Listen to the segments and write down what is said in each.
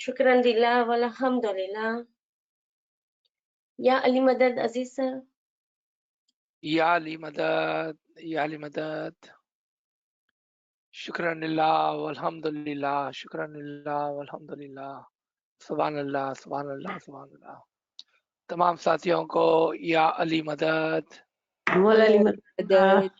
शुक्रान लिल्लाह वल्हम्दुलिल्लाह। या अली मदद अजीज सर। या अली मदद, या अली मदद। शुक्रान लिल्लाह वल्हम्दुलिल्लाह, शुक्रान लिल्लाह वल्हम्दुलिल्लाह। सुभान अल्लाह, सुभान अल्लाह, सुभान अल्लाह। तमाम साथियों को या अली मदद। मौला अली मदद।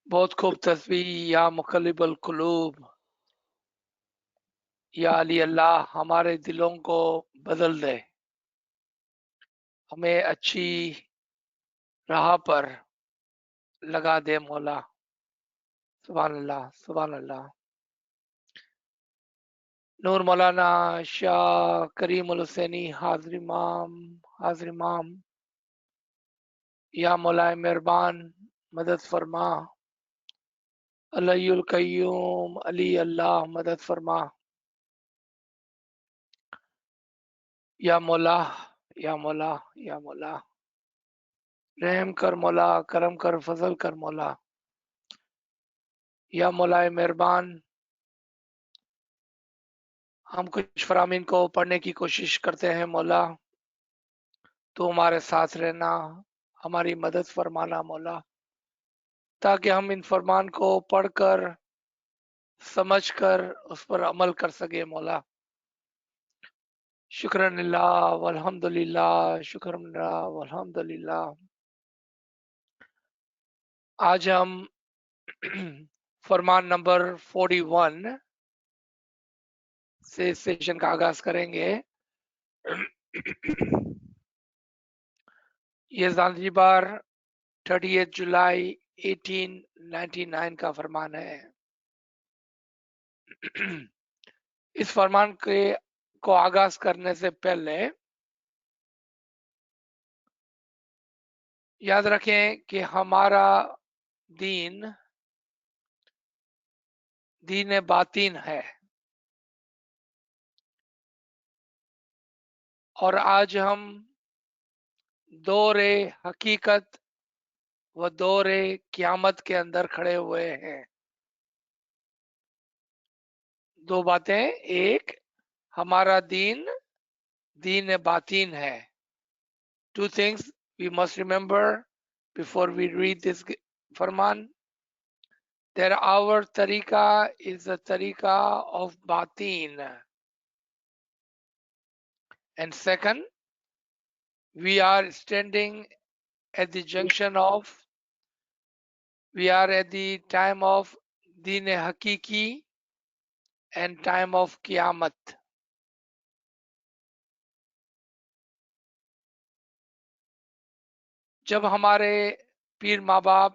बहुत खूब तस्बीह। या मुक़ल्लिबल क़ुलूब, या अली अल्लाह हमारे दिलों को बदल दे, हमें अच्छी राह पर लगा दे मौला। सुभान अल्लाह, सुभान अल्लाह। नूर मौलाना शाह करीमुल हुसैनी हाजिर इमाम, हाजिर इमाम। या मौलाए मेहरबान मदद फरमा, अलीयुल कय्यूम, अली अल्लाह मदद फरमा। या मौला, या मौला, या मौला, रहम कर मौला, करम कर, फजल कर मौला। या मौलाए मेहरबान, हम कुछ फरामीन को पढ़ने की कोशिश करते हैं मौला, तो हमारे साथ रहना, हमारी मदद फरमाना मौला, ताकि हम इन फरमान को पढ़कर समझकर उस पर अमल कर सके मौला। शुक्रान लिल्लाह वल्हम्दुलिल्लाह, शुक्रान लिल्लाह वल्हम्दुलिल्लाह। आज हम फरमान नंबर 41 से सेशन का आगाज करेंगे। ये ज़ांज़ीबार 30 जुलाई 1899 का फरमान है। इस फरमान के को आगाज करने से पहले याद रखें कि हमारा दीन दीन बातिन है, और आज हम दौरे हकीकत व दौरे क़यामत के अंदर खड़े हुए हैं। दो बातें, एक हमारा दीन दीन बातिन है। Two things we must remember before we read this Farman, that our tariqa is a tariqa of batin, and second, we are standing at the junction of, we are at the time of deen hakiki and time of qiyamat. जब हमारे पीर माँ बाप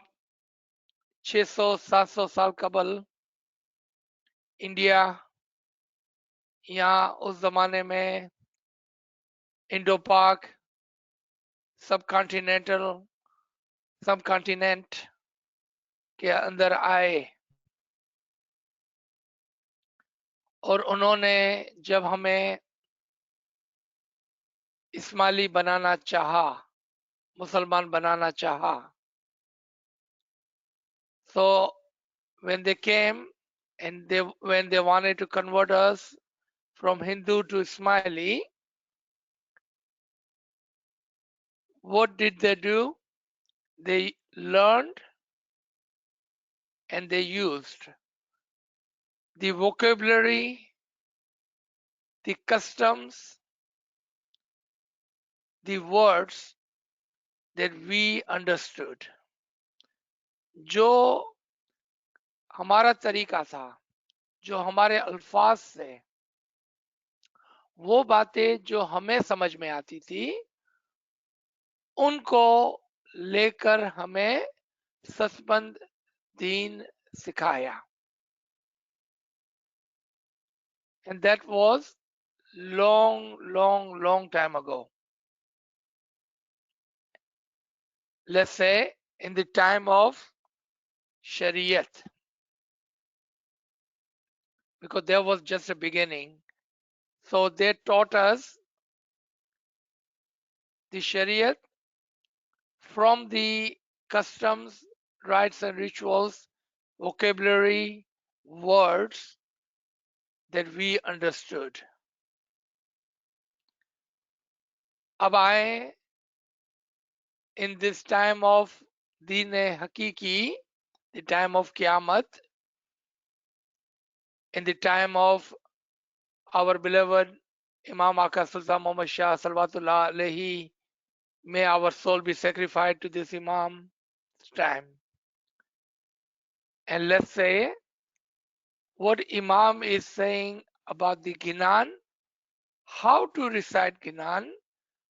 600-700 साल कबल India, यहाँ उस जमाने में इंडो पाक सब कॉन्टिनेंट के अंदर आए, और उन्होंने जब हमें इस्माइली बनाना चाहा, मुसलमान बनाना चाहा, so when they came and when they wanted to convert us from Hindu to Ismaili, what did they do? They learned and they used the vocabulary, the customs, the words that we understood. जो हमारा तरीका था, जो हमारे अल्फाज से, वो बातें जो हमें समझ में आती थी, उनको लेकर हमें सचबंद दीन सिखाया। And that was long time ago. Let's say in the time of Shariat, because there was just a beginning. So they taught us the Shariat from the customs rites and rituals, vocabulary, words that we understood. अब आए in this time of Deen Hakiki, the time of Qiyamah, in the time of our beloved Imam Aka Sultan Muhammad Shah Salawatullah Alayhi, may our soul be sacrificed to this Imam's time. And let's say what Imam is saying about the Ginan, how to recite Ginan,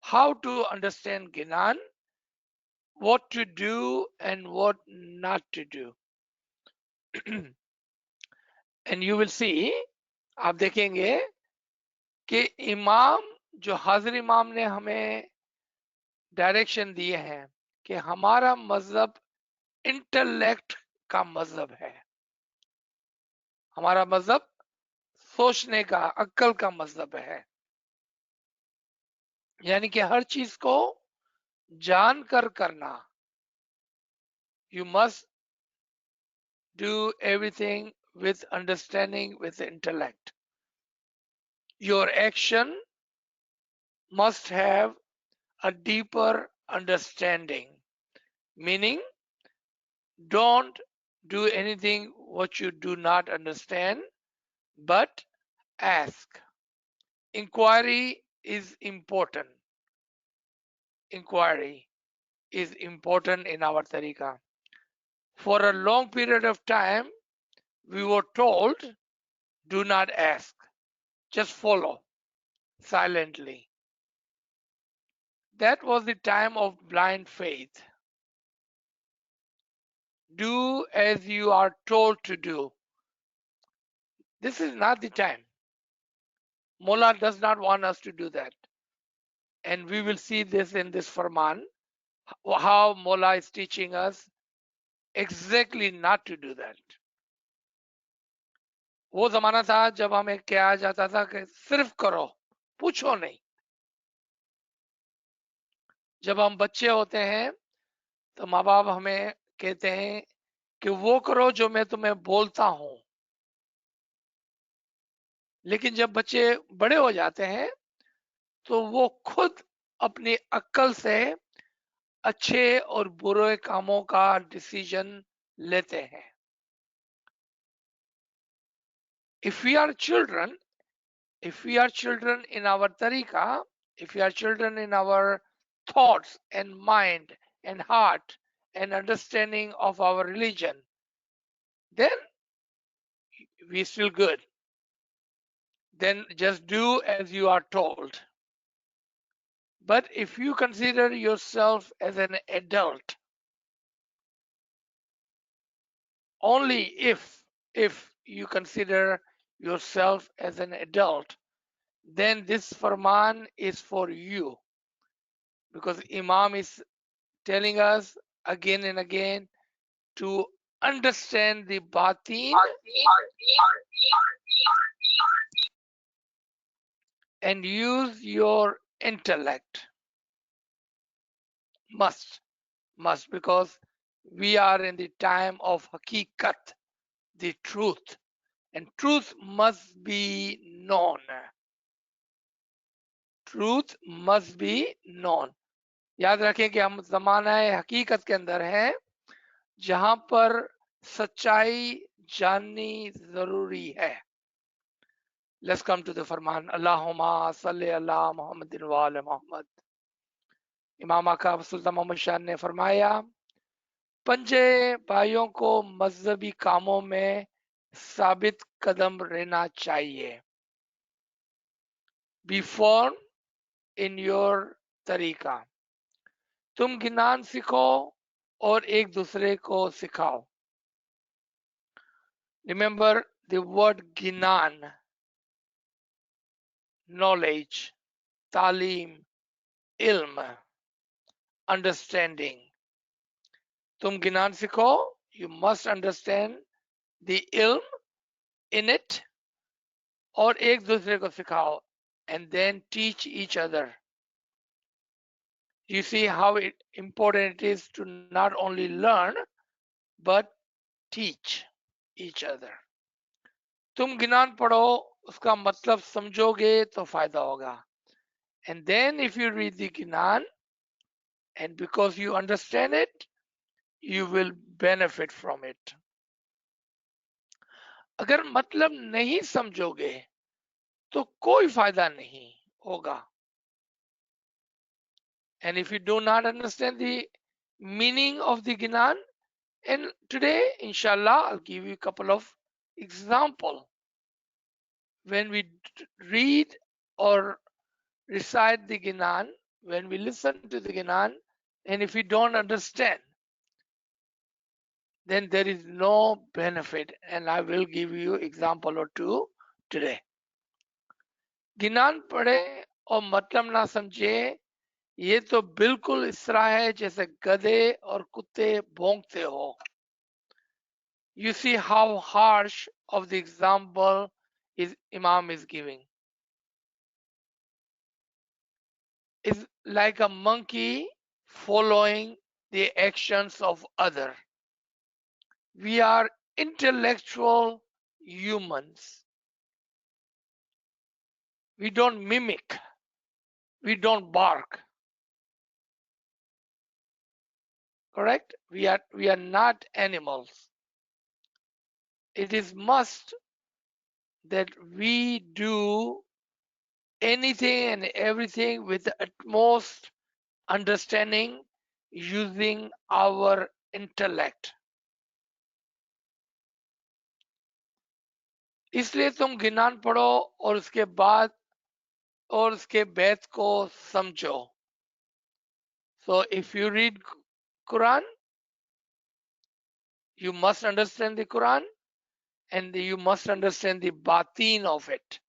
how to understand Ginan, what to do and what not to do. And you will see, आप देखेंगे कि इमाम जो हाजिर इमाम ने हमें direction दिए हैं कि हमारा मजहब इंटेलेक्ट का मजहब है, हमारा मजहब सोचने का, अक्ल का मजहब है, यानी कि हर चीज को जानकर करना. You must do everything with understanding, with intellect. Your action must have a deeper understanding, meaning don't do anything what you do not understand, but ask. Inquiry is important. Inquiry is important in our tariqah. For a long period of time, we were told, do not ask, just follow silently. That was the time of blind faith. Do as you are told to do. This is not the time. Mullah does not want us to do that. And we will see this in this Farman, how Mullah is teaching us exactly not to do that. वो जमाना था जब हमें कहा जाता था कि सिर्फ करो, पूछो नहीं. जब हम बच्चे होते हैं तो माँ बाप हमें कहते हैं कि वो करो जो मैं तुम्हें बोलता हूं. लेकिन जब बच्चे बड़े हो जाते हैं तो वो खुद अपनी अक्ल से अच्छे और बुरे कामों का डिसीजन लेते हैं. If we are children in our tariqah, if we are children in our thoughts and mind and heart and understanding of our religion, then we still good. Then just do as you are told. But if you consider yourself as an adult, only if you consider yourself as an adult, then this farman is for you, because Imam is telling us again and again to understand the batin and use your intellect. Must, because we are in the time of hakikat, the truth, and truth must be known. Truth must be known. याद रखें कि हम जमाना हकीकत के अंदर हैं जहां पर सच्चाई जाननी जरूरी है. Let's come to the फरमान. अल्लाहुम्मा सल्ली अला मुहम्मदिन व आले मुहम्मद. इमाम आका सुल्तान मोहम्मद शाह ने फरमाया, पंजे भाइयों को मजहबी कामों में साबित कदम रहना चाहिए. Be firm in your तरीका. तुम गिनान सीखो और एक दूसरे को सिखाओ. Remember the word ginan, knowledge, talim, ilm, understanding. तुम गिनान सीखो, you must understand the ilm in it, और एक दूसरे को सिखाओ, and then teach each other. You see how important it is to not only learn but teach each other. तुम गिनान पढ़ो, उसका मतलब समझोगे तो फायदा होगा. And then if you read the Ginan, and because you understand it, you will benefit from it. अगर मतलब नहीं समझोगे तो कोई फायदा नहीं होगा. And if you do not understand the meaning of the Ginan, and today, inshallah, I'll give you a couple of example. When we read or recite the Ginan, when we listen to the Ginan, and if we don't understand, then there is no benefit. And I will give you example or two today. गिनान पढ़े और मतलब ना समझे, ये तो बिल्कुल इस तरह है जैसे गधे और कुत्ते भौंकते हो. You see how harsh of the example is Imam is giving. It's like a monkey following the actions of other. We are intellectual humans. We don't mimic. We don't bark. Correct? We are not animals. It is must that we do anything and everything with the utmost understanding using our intellect. इसलिए तुम गिनान पढ़ो और उसके बाद और उसके बैत को समझो. So if you read Quran, you must understand the Quran and you must understand the batin of it,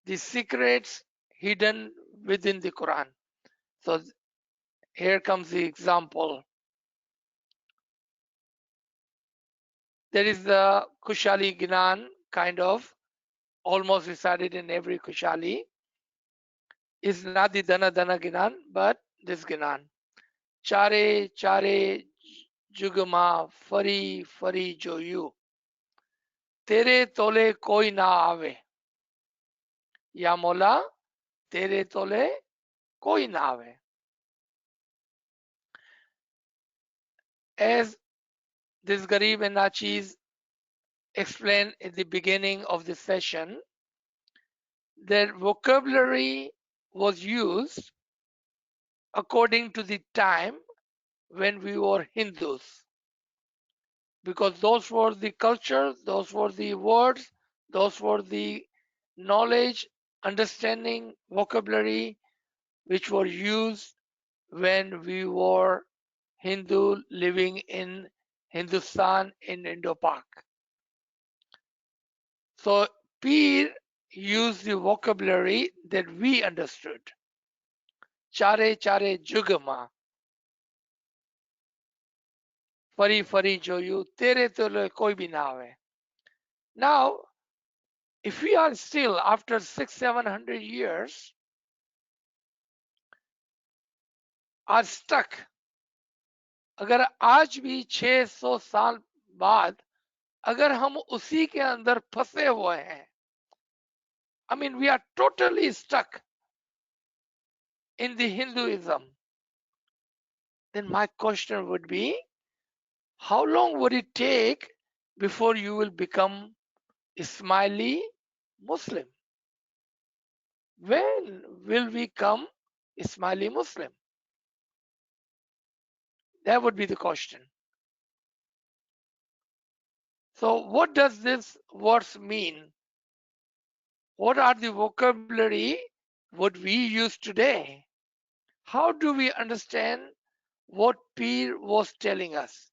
the secrets hidden within the Quran. So here comes the example. There is the Kushali Ginan, kind of almost recited in every Kushali. It's not the Dana Dana Ginan, but this Ginan. Chare Chare Jugama Fari Fari Joyu. Tere tole koi na aave. Ya Mola, tere tole koi na aave. As this Garib and Nachis explained at the beginning of the session, their vocabulary was used according to the time when we were Hindus. Because those were the culture, those were the words, those were the knowledge, understanding, vocabulary which were used when we were Hindu living in Hindustan in Indo-Pak. So Peer used the vocabulary that we understood. Chare chare jugama. Fari fari joyu, tere tole koi bhi na aave. Now, if we are still after 600-700 years are stuck, अगर आज भी 600 साल बाद अगर हम उसी के अंदर फंसे हुए हैं, I mean we are totally stuck in the Hinduism, then my question would be, how long would it take before you will become Ismaili Muslim? When will we come Ismaili Muslim? That would be the question. So what does this words mean? What are the vocabulary what we use today? How do we understand what Peer was telling us?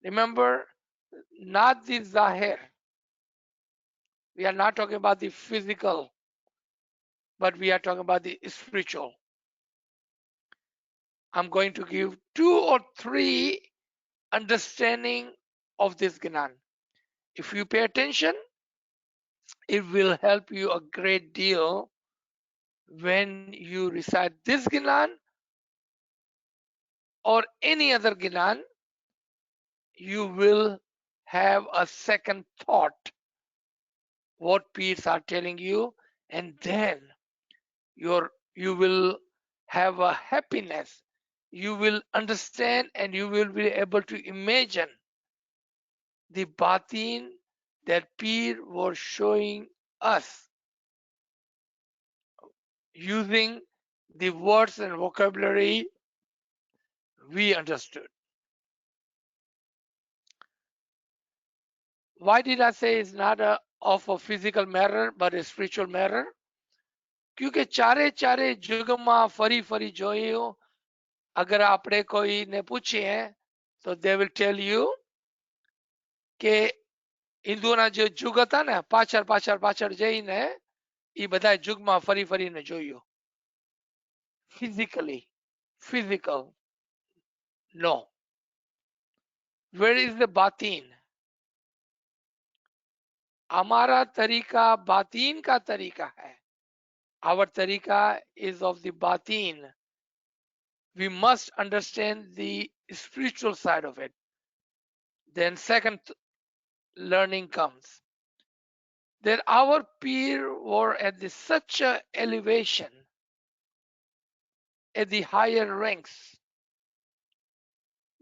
Remember, not the Zahir. We are not talking about the physical, but we are talking about the spiritual. I'm going to give 2 or 3 understanding of this Gnan. If you pay attention, it will help you a great deal when you recite this Gnan or any other Gnan, you will have a second thought what peers are telling you, and then you will have a happiness. You will understand and you will be able to imagine the batin that peer was showing us using the words and vocabulary we understood. Why did I say it's not of a physical matter but a spiritual matter? क्योंकि चारे चारे जुगमा फरी फरी जोयो अगर आपने कोई ने पूछे तो they will tell you કે હિન્દુઓના જે જુગ હતા ને પાછળ પાછળ પાછળ જઈને એ બધા જુગમાં ફરી ફરીને જોયું. Physically, physical, no. Where is the batin? हमारा तरीका बातीन का तरीका है. Our tarika is of the batin. We must understand the spiritual side of it. Then second learning comes that our peer were at such a elevation at the higher ranks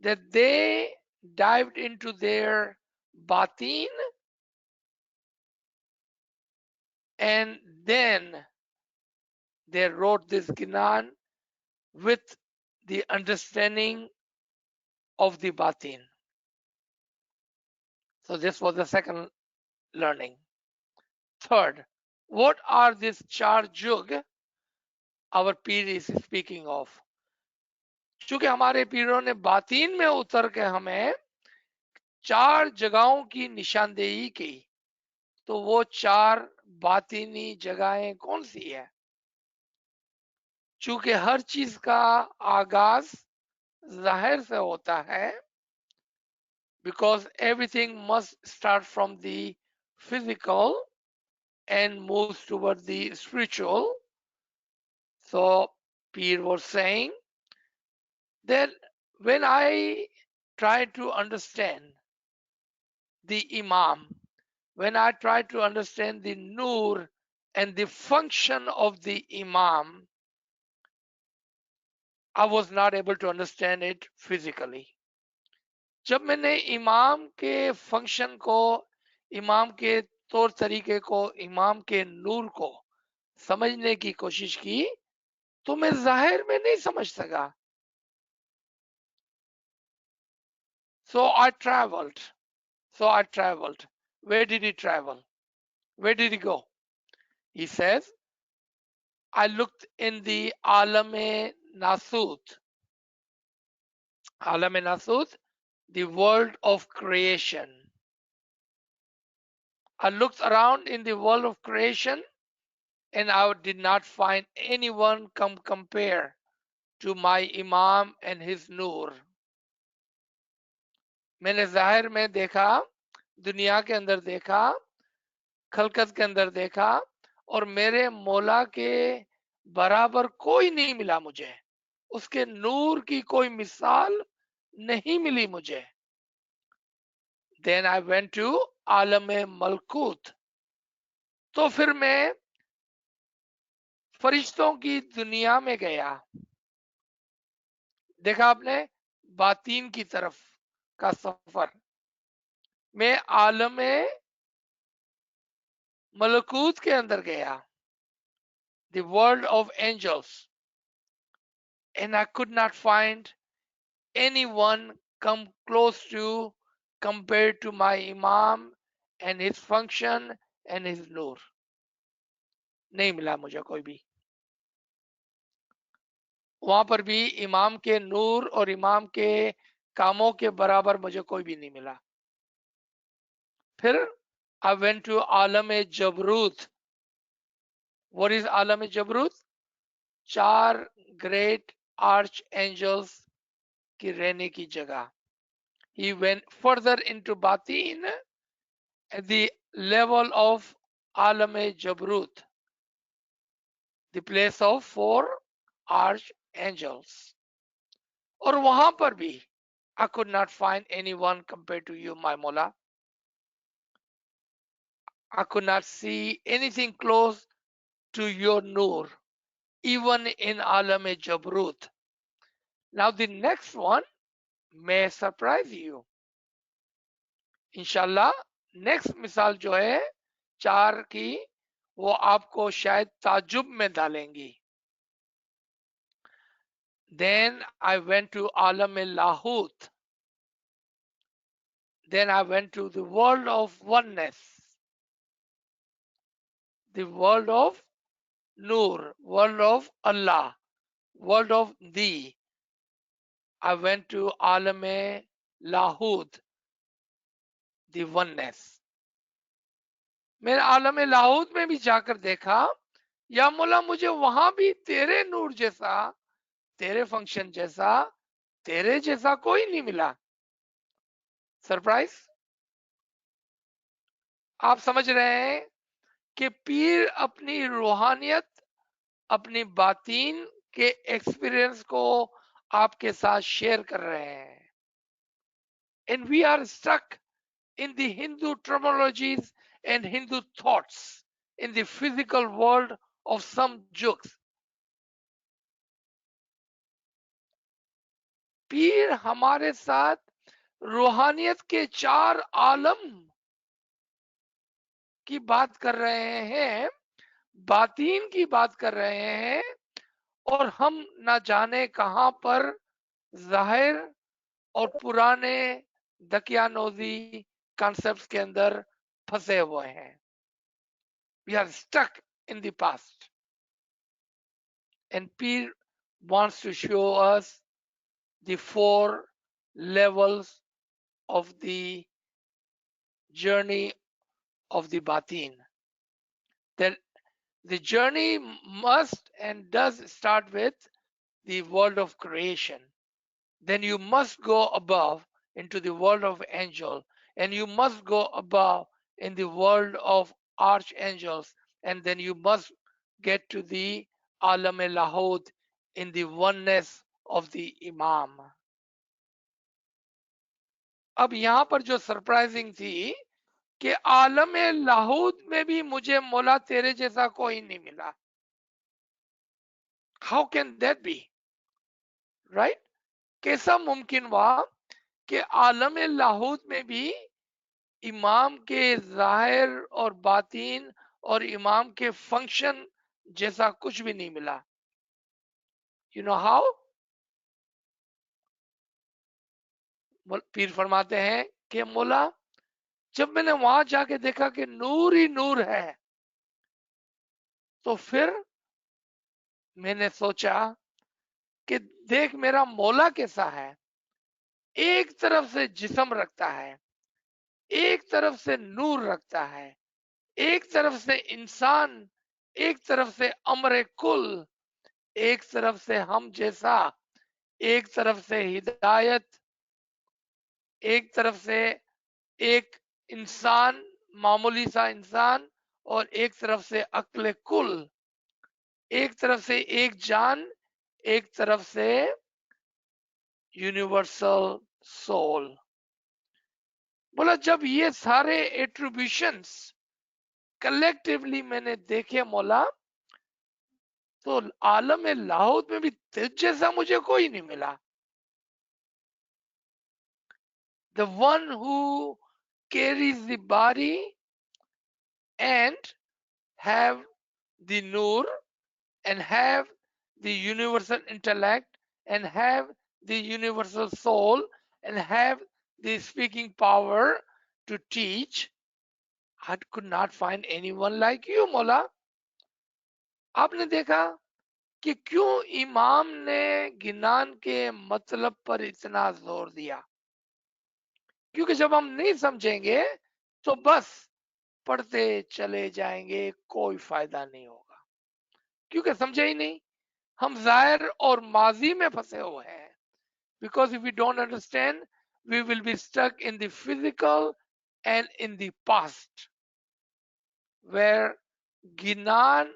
that they dived into their batin and then they wrote this Gnan with the understanding of the batin. So this was the second learning. Third, what are these char jug our peer is speaking of? चूंकि हमारे पीरों ने बातीन में उतर के हमें चार जगहों की निशानदेही की, तो वो चार बातीनी जगहें कौन सी है? चूंकि हर चीज का आगाज जाहिर से होता है, because everything must start from the physical and moves toward the spiritual. So Peer was saying that when I try to understand the Imam, when I try to understand the Nur and the function of the Imam, I was not able to understand it physically. जब मैंने इमाम के function को, इमाम के तौर तरीके को, इमाम के नूर को समझने की कोशिश की, तो मैं जाहिर में नहीं समझ सका. So I traveled. Where did he travel? Where did he go? He says, I looked in the Alam-e Nasut. Alam-e Nasut, the world of creation. I looked around in the world of creation and I did not find anyone compare to my Imam and his Noor. मैंने जाहिर में देखा, दुनिया के अंदर देखा, खलकत के अंदर देखा, और मेरे मौला के बराबर कोई नहीं मिला मुझे. उसके नूर की कोई मिसाल नहीं मिली मुझे. Then I went to आलम मलकूत. तो फिर मैं फरिश्तों की दुनिया में गया. देखा आपने, बातीन की तरफ का सफर. मैं आलम मलकूत के अंदर गया, the world of angels, and I could not find anyone come close to compared to my Imam and his function and his Noor. नहीं मिला मुझे कोई भी. वहां पर भी इमाम के नूर और इमाम के कामों के बराबर मुझे कोई भी नहीं मिला. फिर I went to Alam जबरूत. What is आलम जबरूत? चार great archangels की रहने की जगह. He went further into batin at the level of आलम जबरूत, the place of four archangels. और वहां पर भी I could not find anyone compared to you, my Mola. I could not see anything close to your Noor, even in Alam e Jabrut. Now the next one may surprise you. Inshallah, next मिसाल जो है 4 की वो आपको शायद ताजुब में डालेंगी. Then I went to Alam e Lahut. Then I went to the world of oneness, the world of Noor, world of Allah, world of Thee. I went to Alam e Lahut, the oneness. मैंने आलम लाहौत में भी जाकर देखा, या मौला मुझे वहां भी तेरे नूर जैसा, तेरे फंक्शन जैसा, तेरे जैसा कोई नहीं मिला. सरप्राइज. आप समझ रहे हैं कि पीर अपनी रूहानियत, अपनी बातीन के एक्सपीरियंस को आपके साथ शेयर कर रहे हैं. And we are stuck in the Hindu terminologies and Hindu thoughts in the physical world of some jugs. पीर हमारे साथ रूहानियत के 4 आलम की बात कर रहे हैं, बातीन की बात कर रहे हैं, और हम ना जाने कहां पर जाहिर और पुराने दकियानोजी कॉन्सेप्ट्स के अंदर फंसे हुए हैं. We are stuck in the past. And Pir wants to show us the 4 levels of the journey of the batin. That the journey must and does start with the world of creation. Then you must go above into the world of angel, and you must go above in the world of archangels, and then you must get to the alam lahud in the oneness of the imam. अब यहां पर जो surprising थी कि आलम लाहूद में भी मुझे मौला तेरे जैसा कोई नहीं मिला. How can that be, right? कैसा मुमकिन हुआ कि आलम लाहूद में भी इमाम के जाहिर और बातीन और इमाम के फंक्शन जैसा कुछ भी नहीं मिला. You know how? पीर फरमाते हैं कि मौला जब मैंने वहां जाके देखा कि नूर ही नूर है, तो फिर मैंने सोचा कि देख मेरा मौला कैसा है. एक तरफ से जिस्म रखता है, एक तरफ से नूर रखता है, एक तरफ से इंसान, एक तरफ से अमर कुल, एक तरफ से हम जैसा, एक तरफ से हिदायत, एक तरफ से एक इंसान, मामूली सा इंसान, और एक तरफ से अक्ल कुल, एक तरफ से एक जान, एक तरफ से यूनिवर्सल सोल. बोला जब ये सारे एट्रीब्यूशंस कलेक्टिवली मैंने देखे मौला, तो आलम लाहौत में भी तुझ जैसा मुझे कोई नहीं मिला. The one who carries the body and have the nur and have the universal intellect and have the universal soul and have the speaking power to teach. I could not find anyone like you, मौला. आपने देखा कि क्यों इमाम ने गिनान के मतलब पर इतना जोर दिया? क्योंकि जब हम नहीं समझेंगे तो बस पढ़ते चले जाएंगे, कोई फायदा नहीं होगा, क्योंकि समझे ही नहीं. हम जाहिर और माजी में फंसे हुए हैं. Because if we don't understand, we will be stuck in the physical and in the past, where गिनान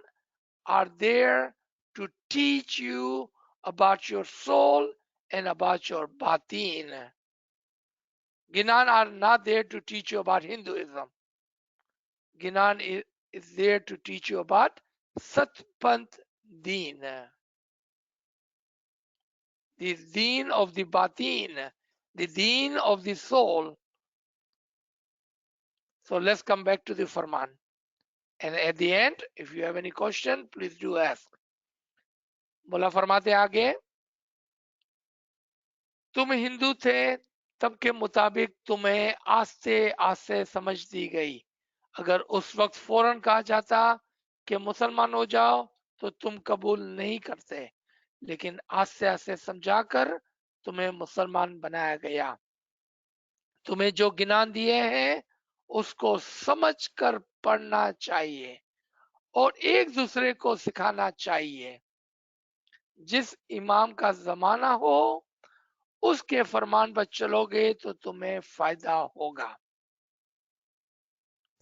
are there to teach you about your soul and about your batin. Ginan are not there to teach you about Hinduism. Ginan is there to teach you about Satpant Deen, the Deen of the Batin, the Deen of the soul. So let's come back to the Farman. And at the end, if you have any question, please do ask. बोला फरमाते आगे, तुम हिंदू थे तब के मुताबिक तुम्हें आस्ते आस्ते समझ दी गई. अगर उस वक्त फौरन कहा जाता कि मुसलमान हो जाओ तो तुम कबूल नहीं करते, लेकिन आस्ते आस्ते समझाकर तुम्हें मुसलमान बनाया गया. तुम्हें जो ज्ञान दिए हैं उसको समझ कर पढ़ना चाहिए और एक दूसरे को सिखाना चाहिए. जिस इमाम का जमाना हो उसके फरमान पर चलोगे तो तुम्हें फायदा होगा.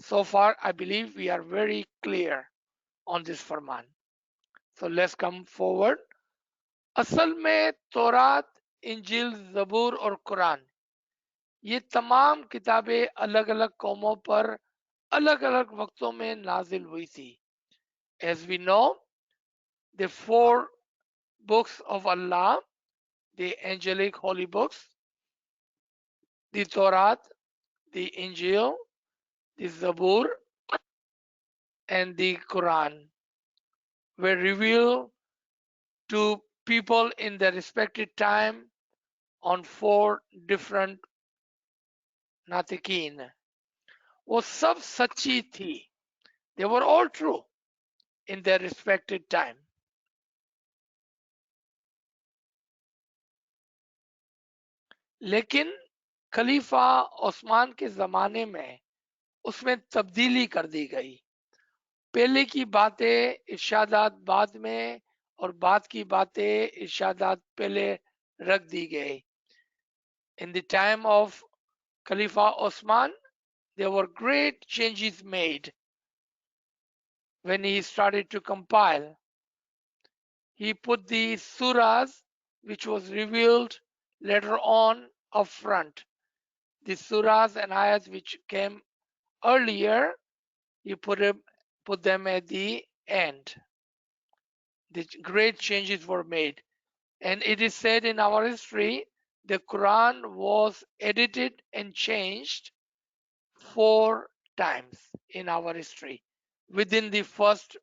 So far, I believe we are very clear on this Farman. So let's come forward. असल में तौरात, इंजील, ज़बूर और कुरान ये तमाम किताबें अलग अलग कौमों पर अलग अलग वक्तों में नाजिल हुई थी. As we know, the 4 books of Allah, the angelic holy books, the Torah, the Injil, the Zabur, and the Quran were revealed to people in their respective time on 4 different नातिकीन. वो सब सच्ची थी. They were all true in their respective time. लेकिन खलीफा उस्मान के जमाने में उसमें तब्दीली कर दी गई. पहले की बातें इरशादात बाद में और बाद की बातें इरशादात पहले रख दी गई. In the time of Khalifa Osman, there were great changes made when he started to compile. He put the surahs which was revealed later on up front. The surahs and ayats which came earlier, he put them at the end. The great changes were made. And it is said in our history, the Quran was edited and changed 4 times in our history within the first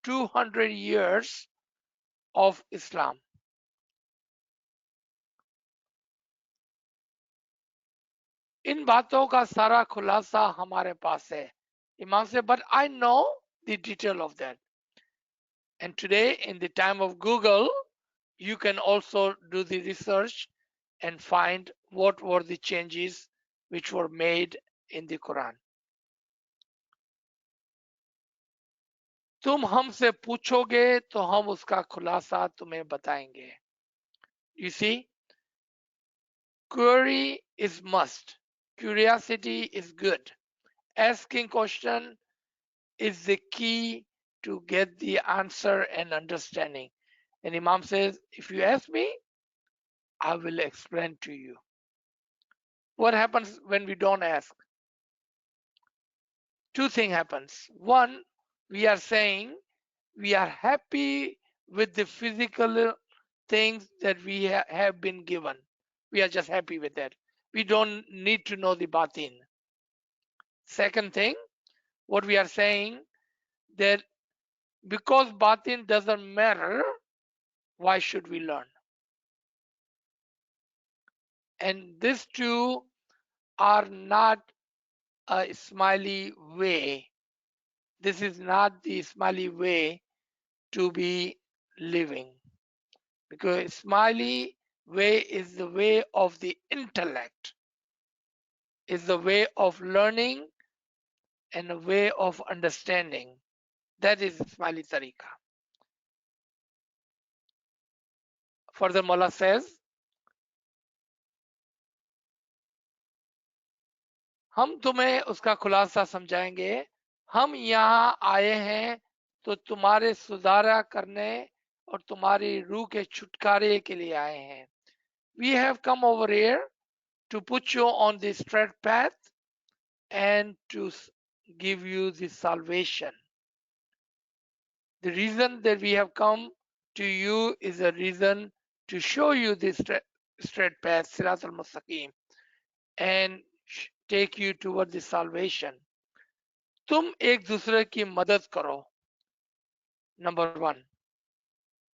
200 years of Islam. इन बातों का सारा खुलासा हमारे पास है. Imam said, but I know the detail of that. And today, in the time of Google, you can also do the research and find what were the changes which were made in the Quran. तुम हमसे पूछोगे तो हम उसका खुलासा तुम्हें बताएंगे. You see, query is must. Curiosity is good. Asking question is the key to get the answer and understanding. And Imam says, if you ask me, I will explain to you. What happens when we don't ask? 2 things happens. One, we are saying we are happy with the physical things that we have been given. We are just happy with that. We don't need to know the batin. Second thing, what we are saying that because batin doesn't matter, why should we learn? And these 2 are not a smiley way. This is not the smiley way to be living, because smiley way is the way of the intellect, is the way of learning and a way of understanding. That is smiley tariqa. Further, Mullah says, हम तुम्हें उसका खुलासा समझाएंगे. हम यहाँ आए हैं तो तुम्हारे सुधारा करने और तुम्हारी रूह के छुटकारे के लिए आए हैं. We have come over here to put you on the straight path and to give you the salvation. The reason that we have come to you is a reason to show you this straight path, Sirat al-Mustaqim, and take you toward the salvation. तुम एक दूसरे की मदद करो. Number one,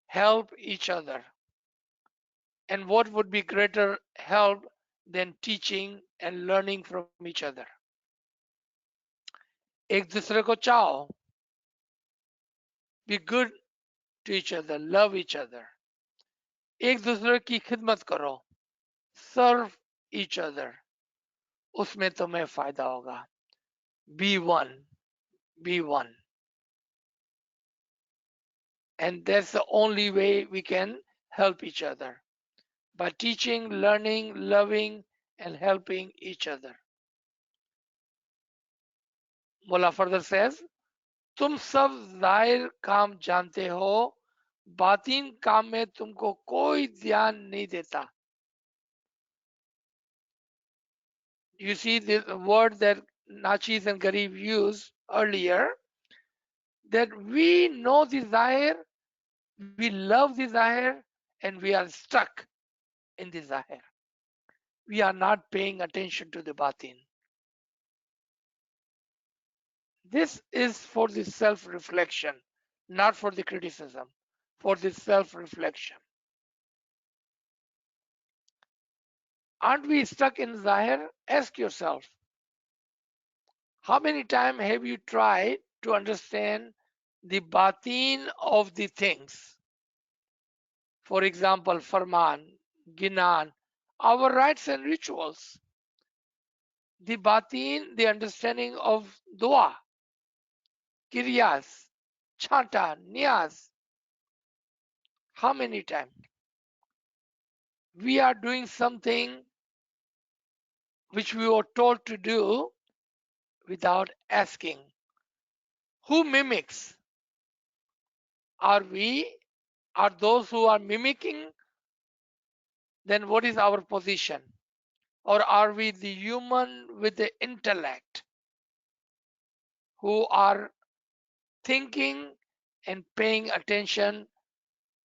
help each other. And what would be greater help than teaching and learning from each other? एक दूसरे को चाहो. Be good to each other, love each other. एक दूसरे की खिदमत करो. Serve each other. उसमें तुम्हें फायदा होगा. Be one. Be one. And that's the only way we can help each other. By teaching, learning, loving, and helping each other. Mullah further says, तुम सब जाहिर काम जानते हो, बातिन काम में तुमको कोई ध्यान नहीं देता. You see the word that Nachis and Garib used earlier, that we know the zahir, we love the zahir, and we are stuck in the zahir. We are not paying attention to the batin. This is for the self-reflection, not for the criticism, for the self-reflection. Aren't we stuck in zahir? Ask yourself, how many times have you tried to understand the batin of the things? For example, Farman, Ginan, our rites and rituals. The batin, the understanding of dua, kiryas, chanta, niyaz. How many times? We are doing something which we were told to do without asking. Who mimics? Are we? Are those who are mimicking? Then what is our position? Or are we the human with the intellect who are thinking and paying attention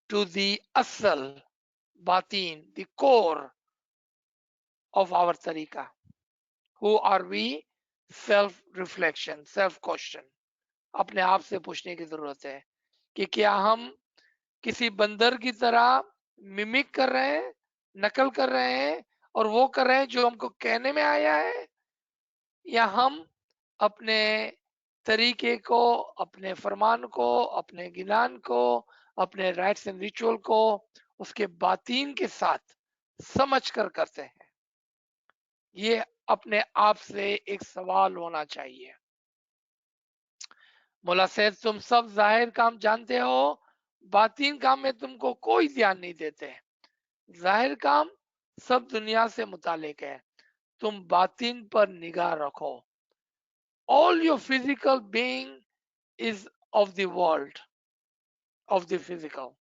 to the asal, batin, the core of our tariqah? Who are we? Self reflection, self question. अपने आप से पूछने की जरूरत है कि क्या हम किसी बंदर की तरह मिमिक कर रहे हैं, नकल कर रहे हैं और वो कर रहे हैं जो हमको कहने में आया है, या हम अपने तरीके को, अपने फरमान को, अपने गिनान को, अपने राइट्स एंड रिचुअल को उसके बातीन के साथ समझ कर करते हैं? ये अपने आप से एक सवाल होना चाहिए. मौला सैयद, तुम सब जाहिर काम जानते हो, बातीन काम में तुमको कोई ध्यान नहीं देते. जाहिर काम सब दुनिया से मुतालिक है, तुम बातीन पर निगाह रखो. All your physical being is of the world, of the physical.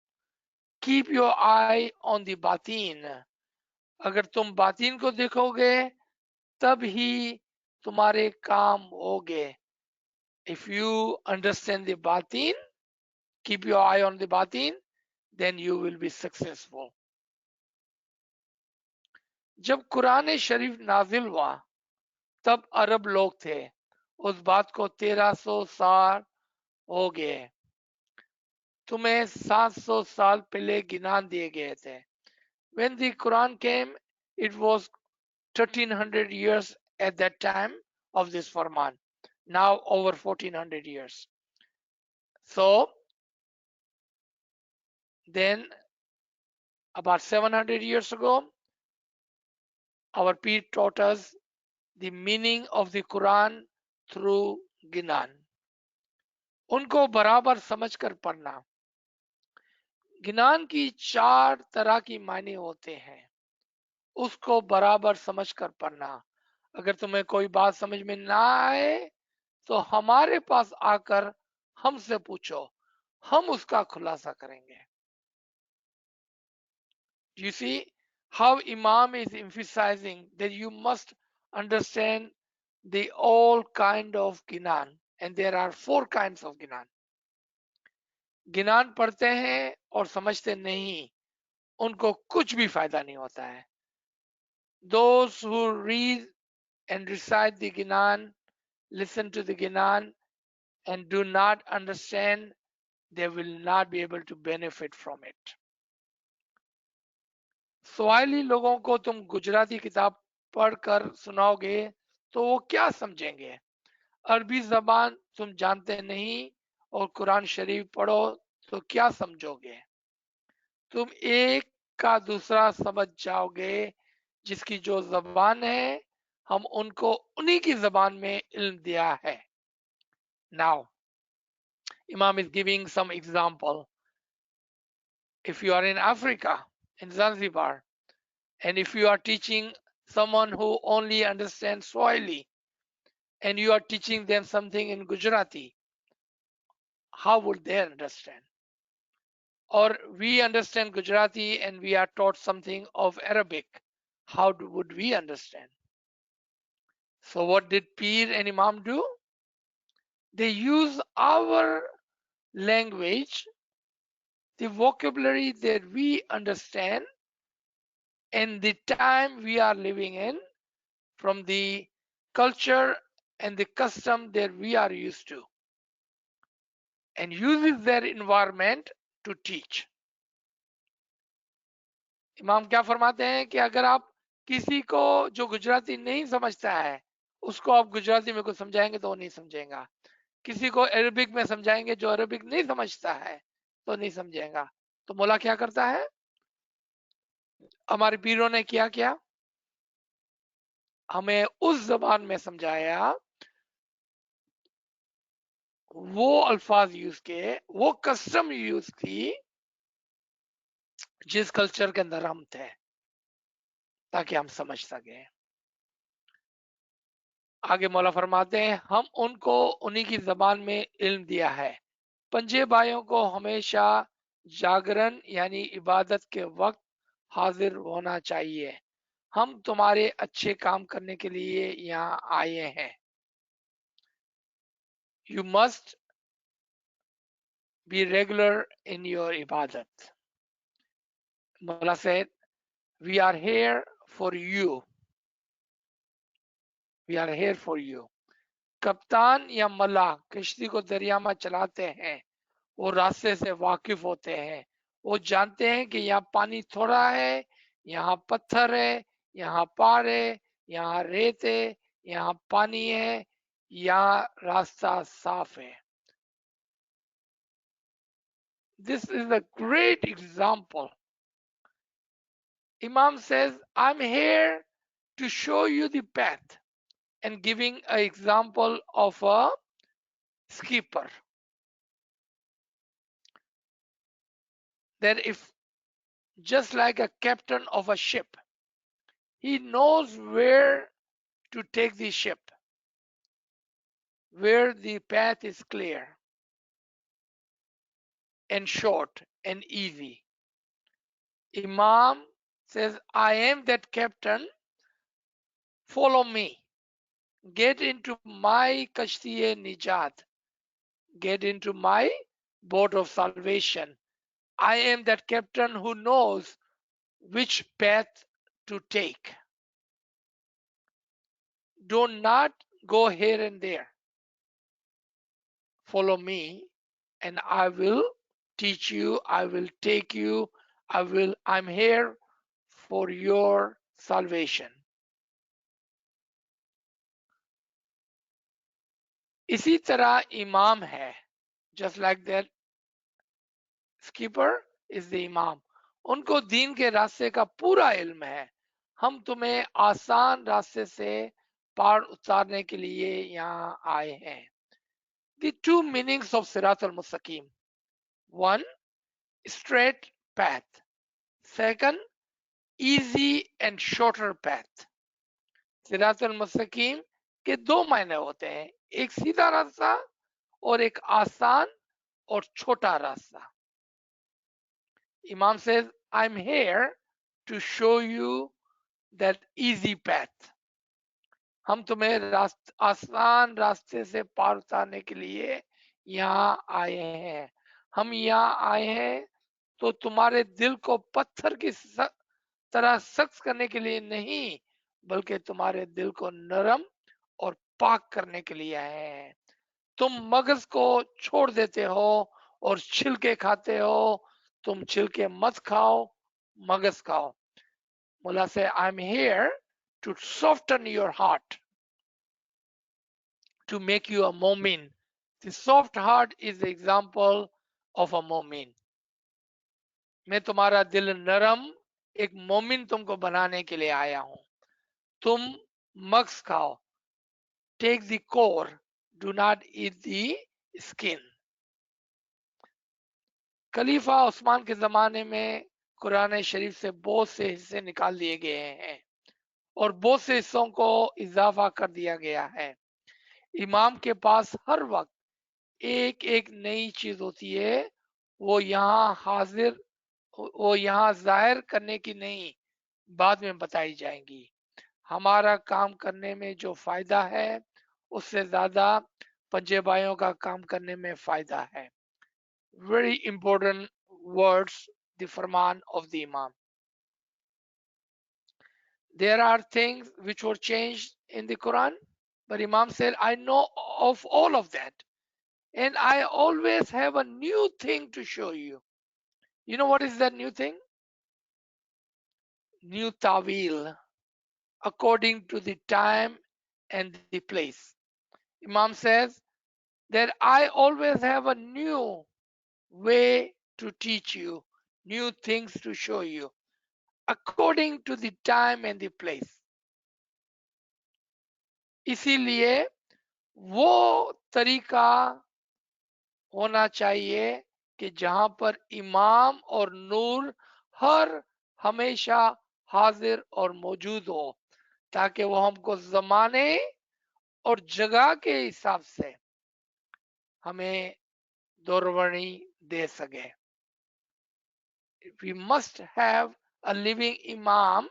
Keep your eye on the batin. अगर तुम बातीन को देखोगे तब ही तुम्हारे काम होंगे. If you understand the batin, keep your eye on the batin, then you will be successful. जब कुरान शरीफ नाजिल हुआ तब अरब लोग थे. उस बात को 1300 साल हो गए. तुम्हें 700 साल पहले गिनान दिए गए थे. When the Quran came, it was 1300 years at that time of this Farman. Now over 1400 years. So then about 700 years ago, our Pir taught us the meaning of the Quran through Ginan. उनको बराबर समझकर पढ़ना. गिनान की 4 तरह की मायने होते हैं, उसको बराबर समझकर पढ़ना. अगर तुम्हें कोई बात समझ में ना आए तो हमारे पास आकर हमसे पूछो, हम उसका खुलासा करेंगे. You see, how Imam is emphasizing that you must understand the all kind of ginan, and there are 4 kinds of ginan. गिनान पढ़ते हैं और समझते नहीं, उनको कुछ भी फायदा नहीं होता है. Those who read and recite the ginan, listen to the ginan and do not understand, they will not be able to benefit from it. सवाली लोगों को तुम गुजराती किताब पढ़कर सुनाओगे तो वो क्या समझेंगे? अरबी जबान तुम जानते नहीं और कुरान शरीफ पढ़ो तो क्या समझोगे? तुम एक का दूसरा समझ जाओगे, जिसकी जो जबान है हम उनको उन्हीं की जबान में इल्म दिया है. Now, Imam is giving some example. If you are in Africa, in Zanzibar, and if you are teaching someone who only understands Swahili, and you are teaching them something in Gujarati, how would they understand? Or we understand Gujarati and we are taught something of Arabic, how would we understand? So what did Peer and Imam do? They use our language, the vocabulary that we understand, and the time we are living in, from the culture and the custom that we are used to, and uses their environment to teach. इमाम क्या फरमाते हैं कि अगर आप किसी को जो गुजराती नहीं समझता है उसको आप गुजराती में कुछ समझाएंगे तो वो नहीं समझेगा, किसी को अरबिक में समझाएंगे जो अरबिक नहीं समझता है तो नहीं समझेगा. तो मौला क्या करता है? हमारे पीरों ने क्या किया? हमें उस जबान में समझाया, वो अल्फाज यूज किए, वो कस्टम यूज की जिस कल्चर के अंदर हम थे, ताकि हम समझ सके. आगे मौला फरमाते हैं हम उनको उन्हीं की जबान में इल्म दिया है. पंजे भाइयों को हमेशा जागरण यानी इबादत के वक्त हाजिर होना चाहिए. हम तुम्हारे अच्छे काम करने के लिए यहाँ आए हैं. You must be regular in your ibadat. Mullah said, we are here for you. We are here for you. कप्तान या मल्लाह किश्ती को दरिया में चलाते हैं, वो रास्ते से वाकिफ होते हैं, वो जानते हैं कि यहाँ पानी थोड़ा है, यहाँ पत्थर है, यहाँ पहाड़ है, यहाँ रेत है, यहाँ पानी है, यहाँ रास्ता साफ है. This is a great example. Imam says, I'm here to show you the path, and giving an example of a skipper. That if just like a captain of a ship, he knows where to take the ship, where the path is clear and short and easy. Imam says, I am that captain, follow me. Get into my kashti-e nijat. Get into my boat of salvation. I am that captain who knows which path to take. Do not go here and there. Follow me and I will teach you, I will take you, I'm here for your salvation. इसी तरह इमाम है, just like that skipper is the imam. उनको दीन के रास्ते का पूरा इल्म है. हम तुम्हें आसान रास्ते से पार उतारने के लिए यहाँ आए हैं. The two meanings of Sirat al-Mustaqim. One, straight path. Second, easy and shorter path. सिरात al-Mustaqim के दो मायने होते हैं, एक सीधा रास्ता और एक आसान और छोटा रास्ता. Imam says, I'm here to show you that easy path. हम तुम्हें आसान रास्ते से पार उतारने के लिए यहाँ आए हैं। हम यहाँ आए हैं तो तुम्हारे दिल को पत्थर की तरह सख्त करने के लिए नहीं, बल्कि तुम्हारे दिल को नरम और पाक करने के लिए आए हैं। तुम मगज को छोड़ देते हो और छिलके खाते हो। तुम छिलके मत खाओ, मगज खाओ। मुल्ला से I am here to soften your heart, to make you a mu'min. The soft heart is the example of a mu'min. मैं तुम्हारा दिल नरम, एक मोमिन तुमको बनाने के लिए आया हूं। तुम मग्स खाओ, take the core, do not eat the skin. खलीफा उस्मान के जमाने में कुरान शरीफ से बहुत से हिस्से निकाल दिए गए हैं और बहुत से हिस्सों को इजाफा कर दिया गया है। इमाम के पास हर वक्त एक एक नई चीज होती है। वो यहाँ जाहिर करने की नहीं, बाद में बताई जाएंगी। हमारा काम करने में जो फायदा है उससे ज्यादा पंजेबाइयों का काम करने में फायदा है। Very important words, the Farman of the इमाम। There are things which were changed in the Quran, but Imam said, I know of all of that, and I always have a new thing to show you. You know what is that new thing? New tawil, according to the time and the place. Imam says that I always have a new way to teach you, new things to show you, according to the time and the place. इसीलिए वो तरीका होना चाहिए कि जहां पर इमाम और नूर हर हमेशा हाजिर और मौजूद हो, ताकि वो हमको जमाने और जगह के हिसाब से हमें दौरवणी दे सके। We must have a living imam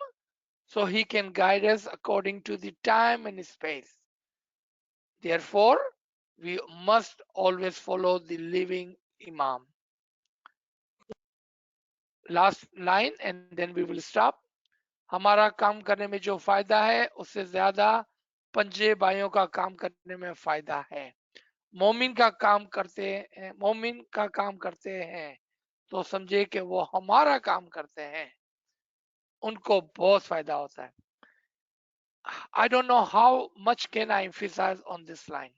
so he can guide us according to the time and space. Therefore, we must always follow the living imam. Last line and then we will stop. हमारा काम करने में जो फायदा है उससे ज्यादा पंजे भाइयों का काम करने में फायदा है। मोमिन का काम करते हैं, मोमिन का काम करते हैं तो समझे कि वो हमारा काम करते हैं, उनको बहुत फायदा होता है। I don't know how much can I emphasize on this line.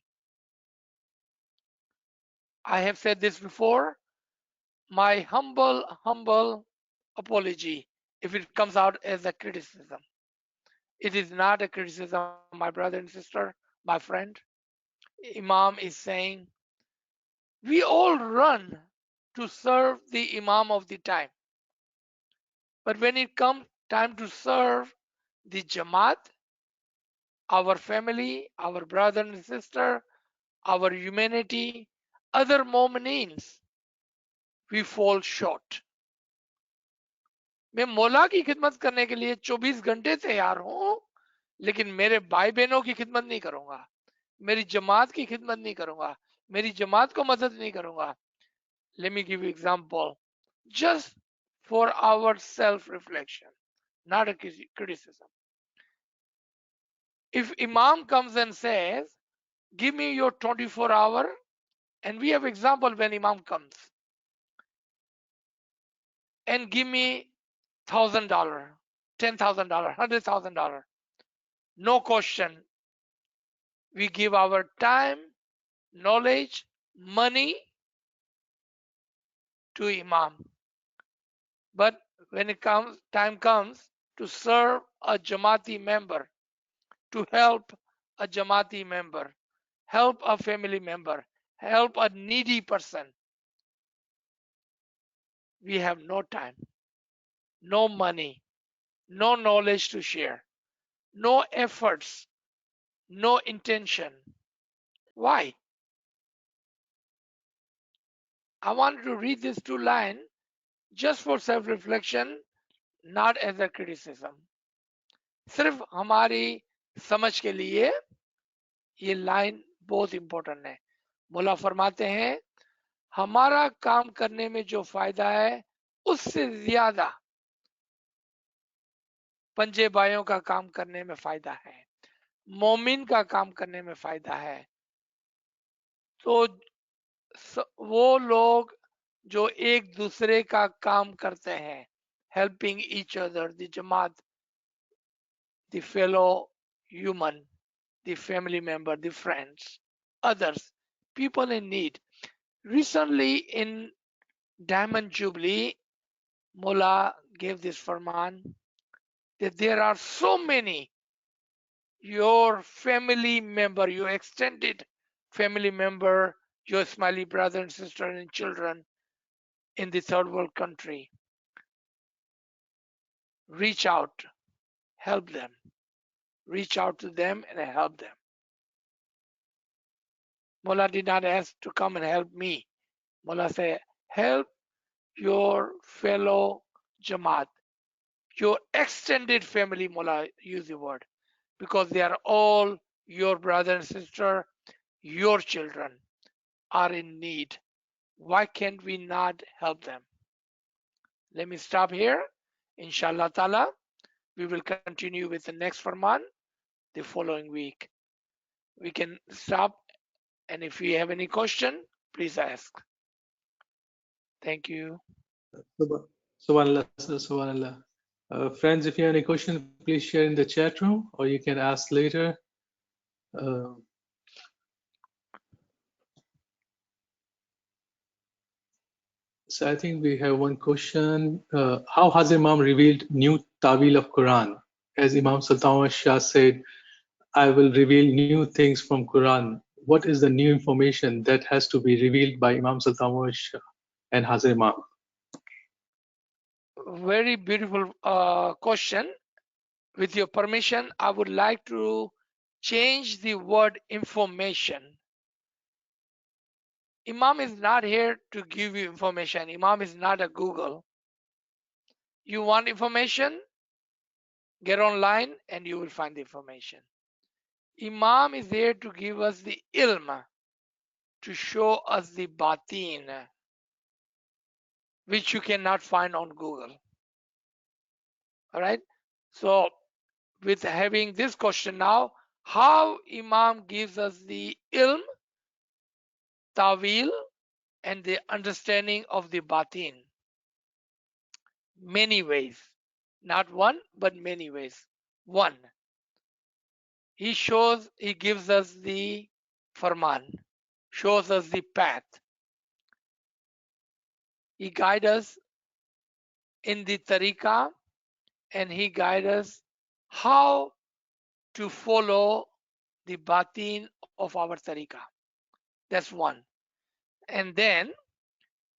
I have said this before. My humble apology if it comes out as a criticism. It is not a criticism, my brother and sister, my friend. Imam is saying, we all run to serve the Imam of the time. But when it comes time to serve the Jamaat, our family, our brother and sister, our humanity, other Mu'minins, we fall short. मैं मौला की खिदमत करने के लिए 24 घंटे तैयार हूं, लेकिन मेरे भाई बहनों की खिदमत नहीं करूंगा, मेरी जमात की खिदमत नहीं करूंगा, मेरी जमात को मदद नहीं करूंगा। Let me give you example, just for our self reflection, not a criticism. If Imam comes and says, give me your 24-hour, and we have example when Imam comes and give me $1,000, $10,000, $100,000, no question, we give our time, knowledge, money to Imam. But when time comes to serve a Jamaati member, to help a Jamaati member, help a family member, help a needy person, we have no time, no money, no knowledge to share, no efforts, no intention. Why? I wanted to read these two lines just for self reflection. not as a criticism. सिर्फ हमारी समझ के लिए ये line बहुत important है। मौला फरमाते हैं हमारा काम करने में जो फायदा है उससे ज्यादा पंजे बायों का काम करने में फायदा है, मोमिन का काम करने में फायदा है। तो वो लोग जो एक दूसरे का काम करते हैं, helping each other, the jamaat, the fellow human, the family member, the friends, others, people in need. Recently in Diamond Jubilee, Mullah gave this farman that there are so many your family member, your extended family member, your Ismaili brother and sister and children in the third world country. Reach out, help them. Reach out to them and help them. Mullah did not ask to come and help me. Mullah said, help your fellow Jamaat, your extended family, Mullah used the word, because they are all your brother and sister, your children are in need. Why can't we not help them? Let me stop here. Inshallah ta'ala, we will continue with the next Farman the following week. We can stop, and if you have any question, please ask. Thank you. Subhanallah, Subhanallah. Friends, if you have any question, please share in the chat room, or you can ask later. So I think we have one question. How has Imam revealed new Tawil of Quran? As Imam Sultan Shah said, I will reveal new things from Quran. What is the new information that has to be revealed by Imam Sultan Shah and Hazar Imam? Very beautiful question. With your permission, I would like to change the word information. Imam is not here to give you information. Imam is not a Google. You want information? Get online and you will find the information. Imam is here to give us the ilm, to show us the batin, which you cannot find on Google. All right. So with having this question now, how Imam gives us the ilm, tawil, and the understanding of the batin. Many ways. Not one, but many ways. One, he gives us the farman, shows us the path. He guides us in the tariqah, and he guides us how to follow the batin of our tariqah. That's one. And then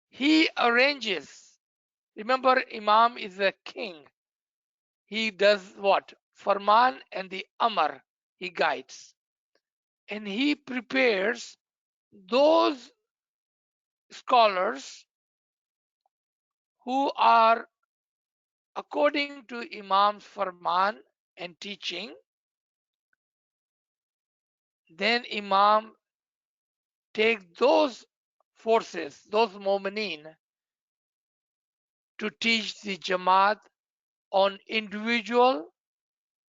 he arranges. Remember, Imam is a king. He does what? Farman and the Amr, he guides. And he prepares those scholars who are according to Imam's Farman and teaching. Then Imam take those forces, those mu'mineen, to teach the Jamaat on individual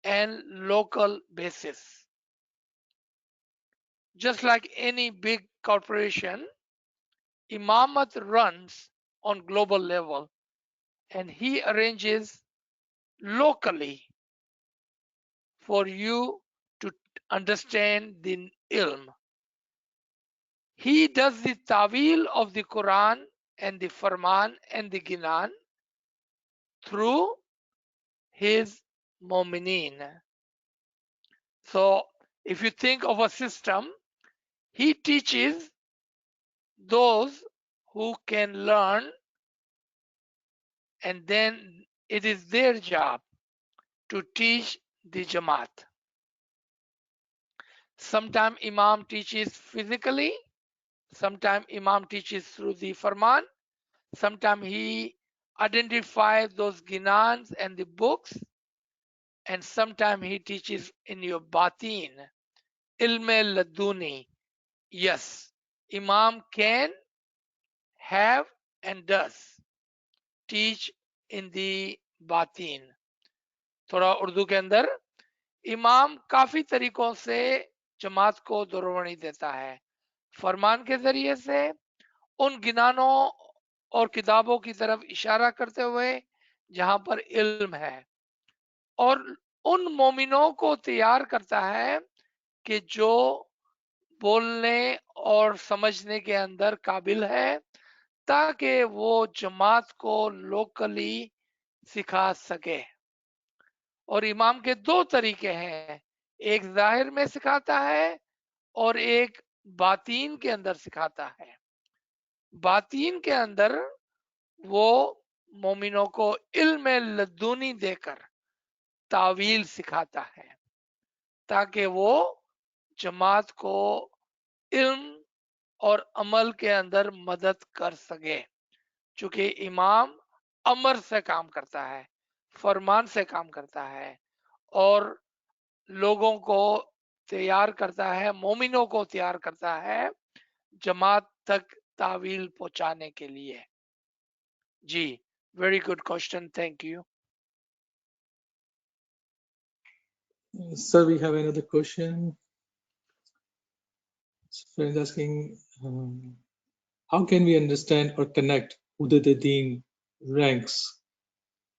and local basis. Just like any big corporation, Imamat runs on global level, and he arranges locally for you to understand the ilm. He does the tawil of the Quran and the Farman and the Ginan through his mu'mineen. So if you think of a system, he teaches those who can learn, and then it is their job to teach the Jamaat. Sometimes Imam teaches physically, sometimes Imam teaches through the Farman, sometimes he identify those ginans and the books, and sometimes he teaches in your batin, ilme laduni. Yes, Imam can, have, and does teach in the batin. थोड़ा उर्दू के अंदर इमाम काफी तरीकों से जमात को दुरवनी देता है, फरमान के जरिए से, उन गिनानों और किताबों की तरफ इशारा करते हुए जहां पर इल्म है, और उन मोमिनों को तैयार करता है कि जो बोलने और समझने के अंदर काबिल है, ताकि वो जमात को लोकली सिखा सके। और इमाम के दो तरीके हैं, एक जाहिर में सिखाता है और एक बातीन के अंदर सिखाता है। बातीन के अंदर वो मोमिनों को इल्म लदूनी देकर तावील सिखाता है, ताकि वो जमात को इल्म और अमल के अंदर मदद कर सके। चूंकि इमाम अमर से काम करता है, फरमान से काम करता है, और लोगों को तैयार करता है, मोमिनों को तैयार करता है जमात तक तावील पहुंचाने के लिए। जी, very good question, thank you. Sir, we have another question. Friends asking, how can we understand or connect Hududdin ranks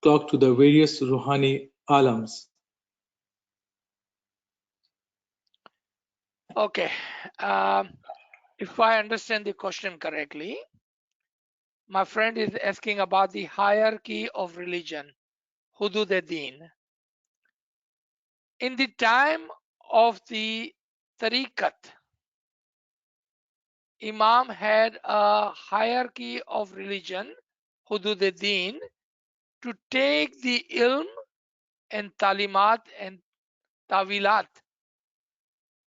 clock to the various Ruhani alams? Okay, if I understand the question correctly, my friend is asking about the hierarchy of religion, Hududdin. In the time of the tariqat, Imam had a hierarchy of religion, Hududdin, to take the ilm and talimat and tawilat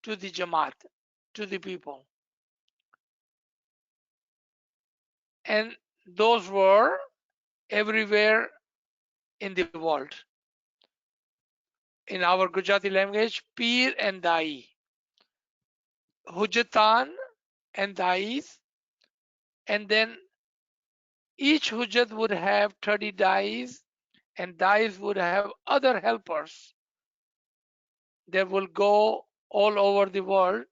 to the jamaat, to the people. And those were everywhere in the world. In our Gujarati language, Peer and Dai, Hujjatan and Dais, and then each Hujjat would have 30 Dais, and Dais would have other helpers that will go all over the world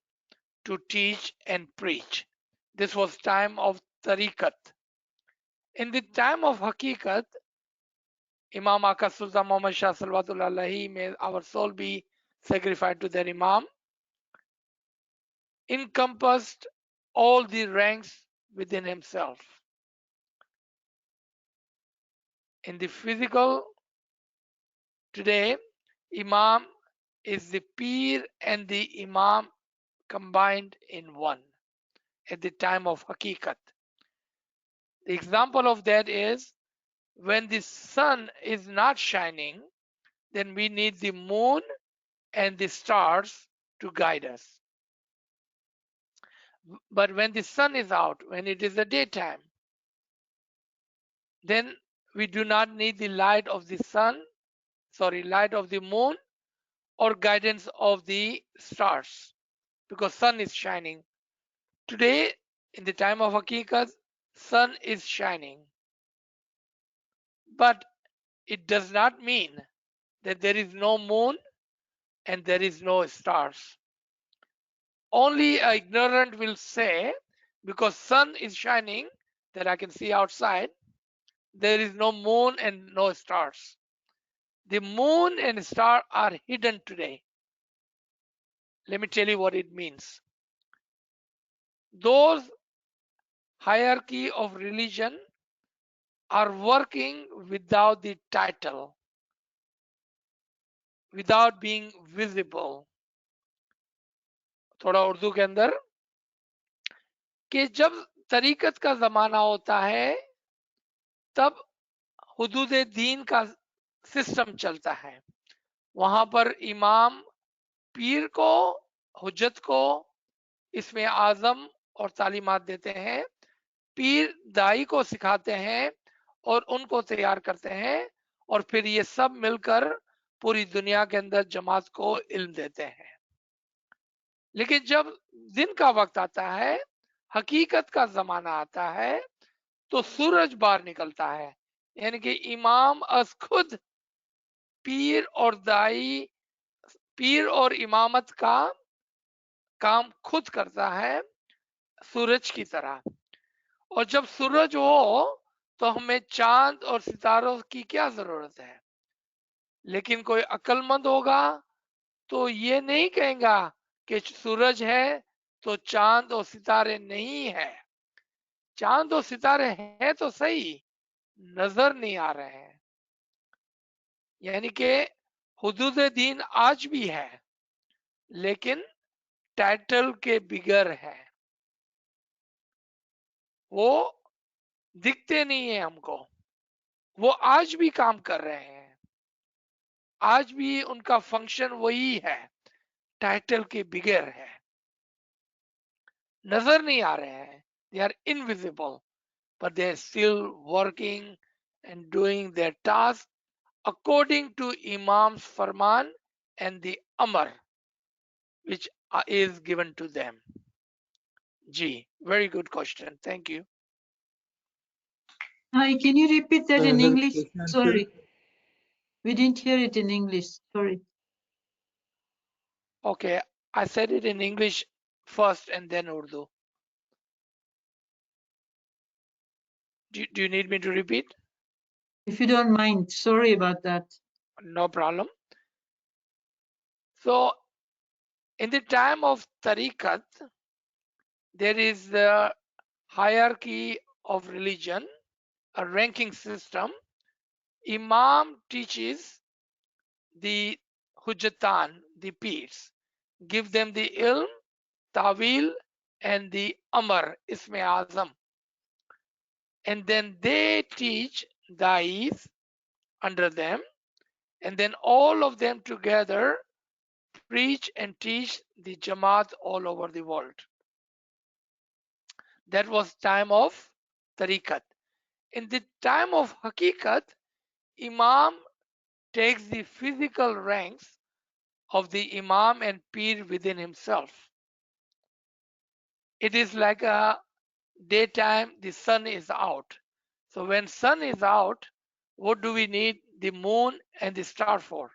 to teach and preach. This was time of tariqat. In the time of haqiqat, Imam Aka Sultan Muhammad Shah Salawatullah Alaihi, may our soul be sacrificed to their Imam, encompassed all the ranks within himself. In the physical, today, Imam is the Peer and the Imam combined in one at the time of haqiqat. The example of that is when the sun is not shining, then we need the moon and the stars to guide us. But when the sun is out, when it is the daytime, then we do not need the light of the sun, light of the moon, or guidance of the stars, because sun is shining. Today, in the time of haqiqat, sun is shining. But it does not mean that there is no moon and there is no stars. Only an ignorant will say, because sun is shining that I can see outside, there is no moon and no stars. The moon and star are hidden today. Let me tell you what it means. Those hierarchy of religion are working without the title, without being visible. थोड़ा उर्दू के अंदर कि जब तरीकत का जमाना होता है तब हुदूद दीन का सिस्टम चलता है। वहां पर इमाम पीर को, हुज्जत को इसमें आजम और तालीमात देते हैं, पीर दाई को सिखाते हैं, और उनको तैयार करते हैं और फिर ये सब मिलकर पूरी दुनिया के अंदर जमात को इल्म देते हैं। लेकिन जब दिन का वक्त आता है, हकीकत का जमाना आता है, तो सूरज बाहर निकलता है, यानी कि इमाम अस खुद पीर और दाई, पीर और इमामत का काम खुद करता है सूरज की तरह। और जब सूरज हो तो हमें चांद और सितारों की क्या जरूरत है। लेकिन कोई अक्लमंद होगा तो ये नहीं कहेगा कि सूरज है तो चांद और सितारे नहीं है। चांद और सितारे हैं तो सही, नजर नहीं आ रहे हैं। यानी कि हुदूद दीन आज भी है, लेकिन टाइटल के बिगर है, वो दिखते नहीं है हमको। वो आज भी काम कर रहे हैं, आज भी उनका फंक्शन वही है, टाइटल के बिगर है, नजर नहीं आ रहे हैं। They are invisible, but they are still working and doing their task according to Imam's Farman and the Amr which is given to them. Ji, very good question. Thank you. Hi, can you repeat that in Another English? question, Sorry, we didn't hear it in English. Sorry. Okay, I said it in English first and then Urdu. Do you need me to repeat? If you don't mind, sorry about that. No problem. So, in the time of Tariqat, there is the hierarchy of religion, a ranking system. Imam teaches the Hujjatan, the peers, give them the ilm, tawil, and the amr, isme azam. And then they teach dais under them, and then all of them together preach and teach the Jamaat all over the world. That was time of Tariqat. In the time of Hakikat, Imam takes the physical ranks of the Imam and Pir within himself. It is like a daytime, the sun is out. So when sun is out, what do we need the moon and the star for?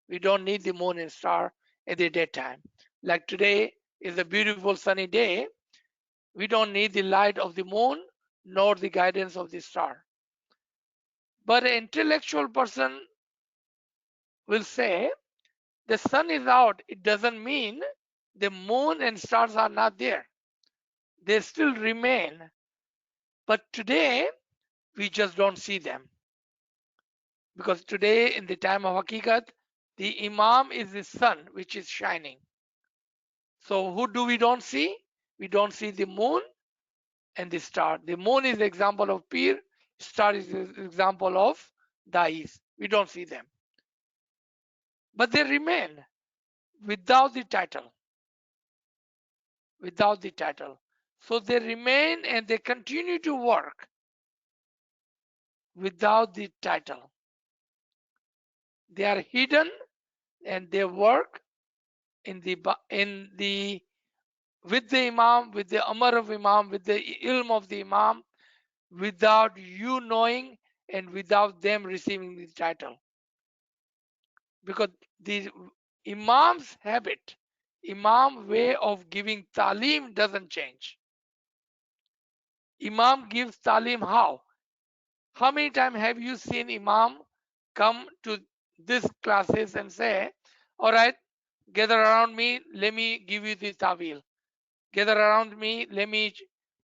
We don't need the moon and star in the daytime. Like today is a beautiful sunny day. We don't need the light of the moon nor the guidance of the star. But an intellectual person will say the sun is out. It doesn't mean the moon and stars are not there. They still remain. But today we just don't see them. Because today in the time of Hakikat, the Imam is the sun which is shining. So who do we don't see? We don't see the moon and the star. The moon is the example of Pir, star is the example of Dais. We don't see them. But they remain without the title. Without the title. So they remain and they continue to work without the title. They are hidden and they work in the with the Imam, with the Amr of Imam, with the ilm of the Imam, without you knowing and without them receiving the title. Because the Imam's habit, Imam way of giving talim doesn't change. Imam gives talim how? How many times have you seen Imam come to this classes and say, all right, gather around me, let me give you the tawil. Gather around me, let me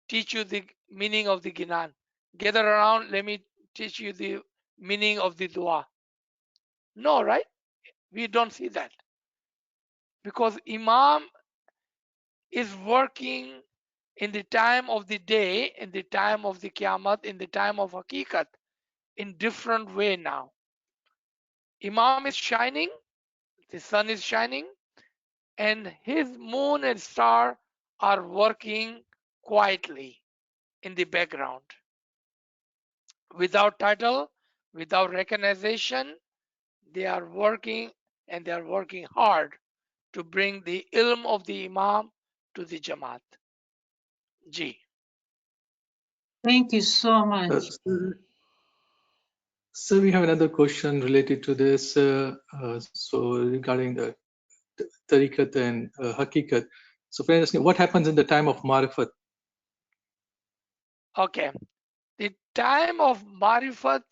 teach you the meaning of the Ginan. Gather around, let me teach you the meaning of the dua. No, right? We don't see that. Because Imam is working in the time of the day, in the time of the Qiyamah, in the time of Hakikat, in different way now. Imam is shining, the sun is shining, and his moon and star are working quietly in the background. without title, without recognition. They are working, and they are working hard to bring the ilm of the Imam to the Jamaat. Ji. Thank you so much. So we have another question related to this. So regarding the tariqat and hakikat. So friend asking, what happens in the time of marifat? Okay. The time of marifat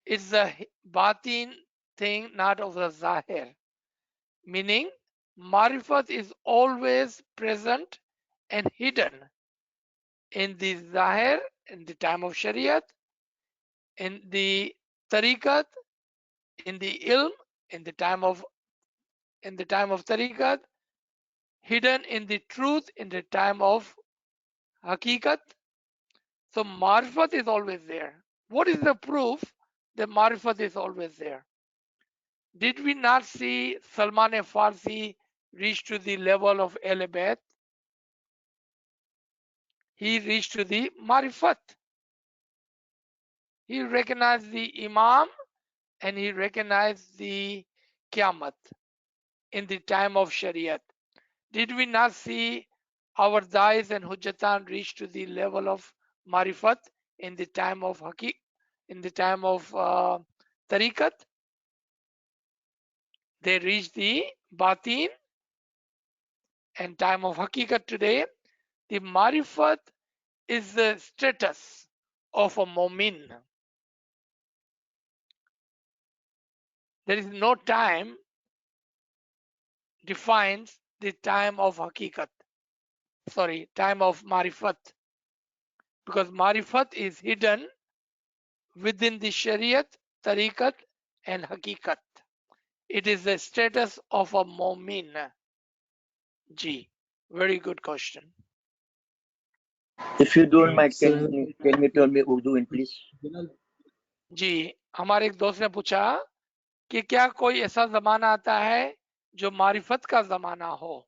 is the batin thing, not of the zahir. Meaning, marifat is always present and hidden in the zahir, in the time of shariat, in the tariqat, in the ilm, in the time of tariqat, hidden in the truth in the time of hakikat. So marifat is always there. What is the proof that marifat is always there? Did we not see Salman Farsi reach to the level of ALWAAZ? He reached to the marifat. He recognized the Imam and he recognized the Qiyamah in the time of Shariat. Did we not see our Dais and Hujjatan reach to the level of marifat in the time of tariqat? They reach the batin and time of hakikat today. The marifat is the status of a mu'min. There is no time defines the time of hakikat. Sorry, time of marifat. Because marifat is hidden within the shariat, tariqat, and hakikat. It is the status of a mu'min. G. Very good question. If you don't mind, So, can you tell me Urdu in please? जी, हमारे एक दोस्त ने पूछा कि क्या कोई ऐसा जमाना आता है जो मारिफत का जमाना हो?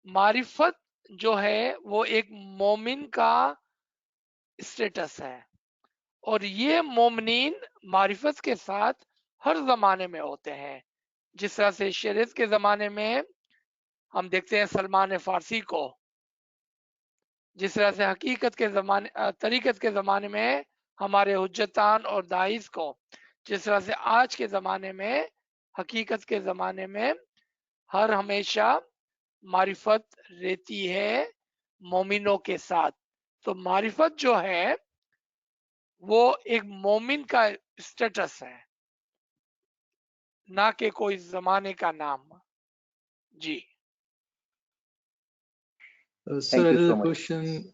मारिफत जो है वो एक मोमिन का स्टेटस है और ये मोमिन मारिफत के साथ हर जमाने में होते हैं। जिस तरह से शरीयत के जमाने में हम देखते हैं सलमान फारसी को, जिस तरह से हकीकत के जमाने तरीकत के जमाने में हमारे हुज्जतान और दाइस को, जिस तरह से आज के ज़माने में हकीकत के ज़माने में हर हमेशा मारिफत रहती है मोमिनों के साथ। तो मारिफत जो है वो एक मोमिन का स्टेटस है, ना कि कोई ज़माने का नाम। जी। sir, another question.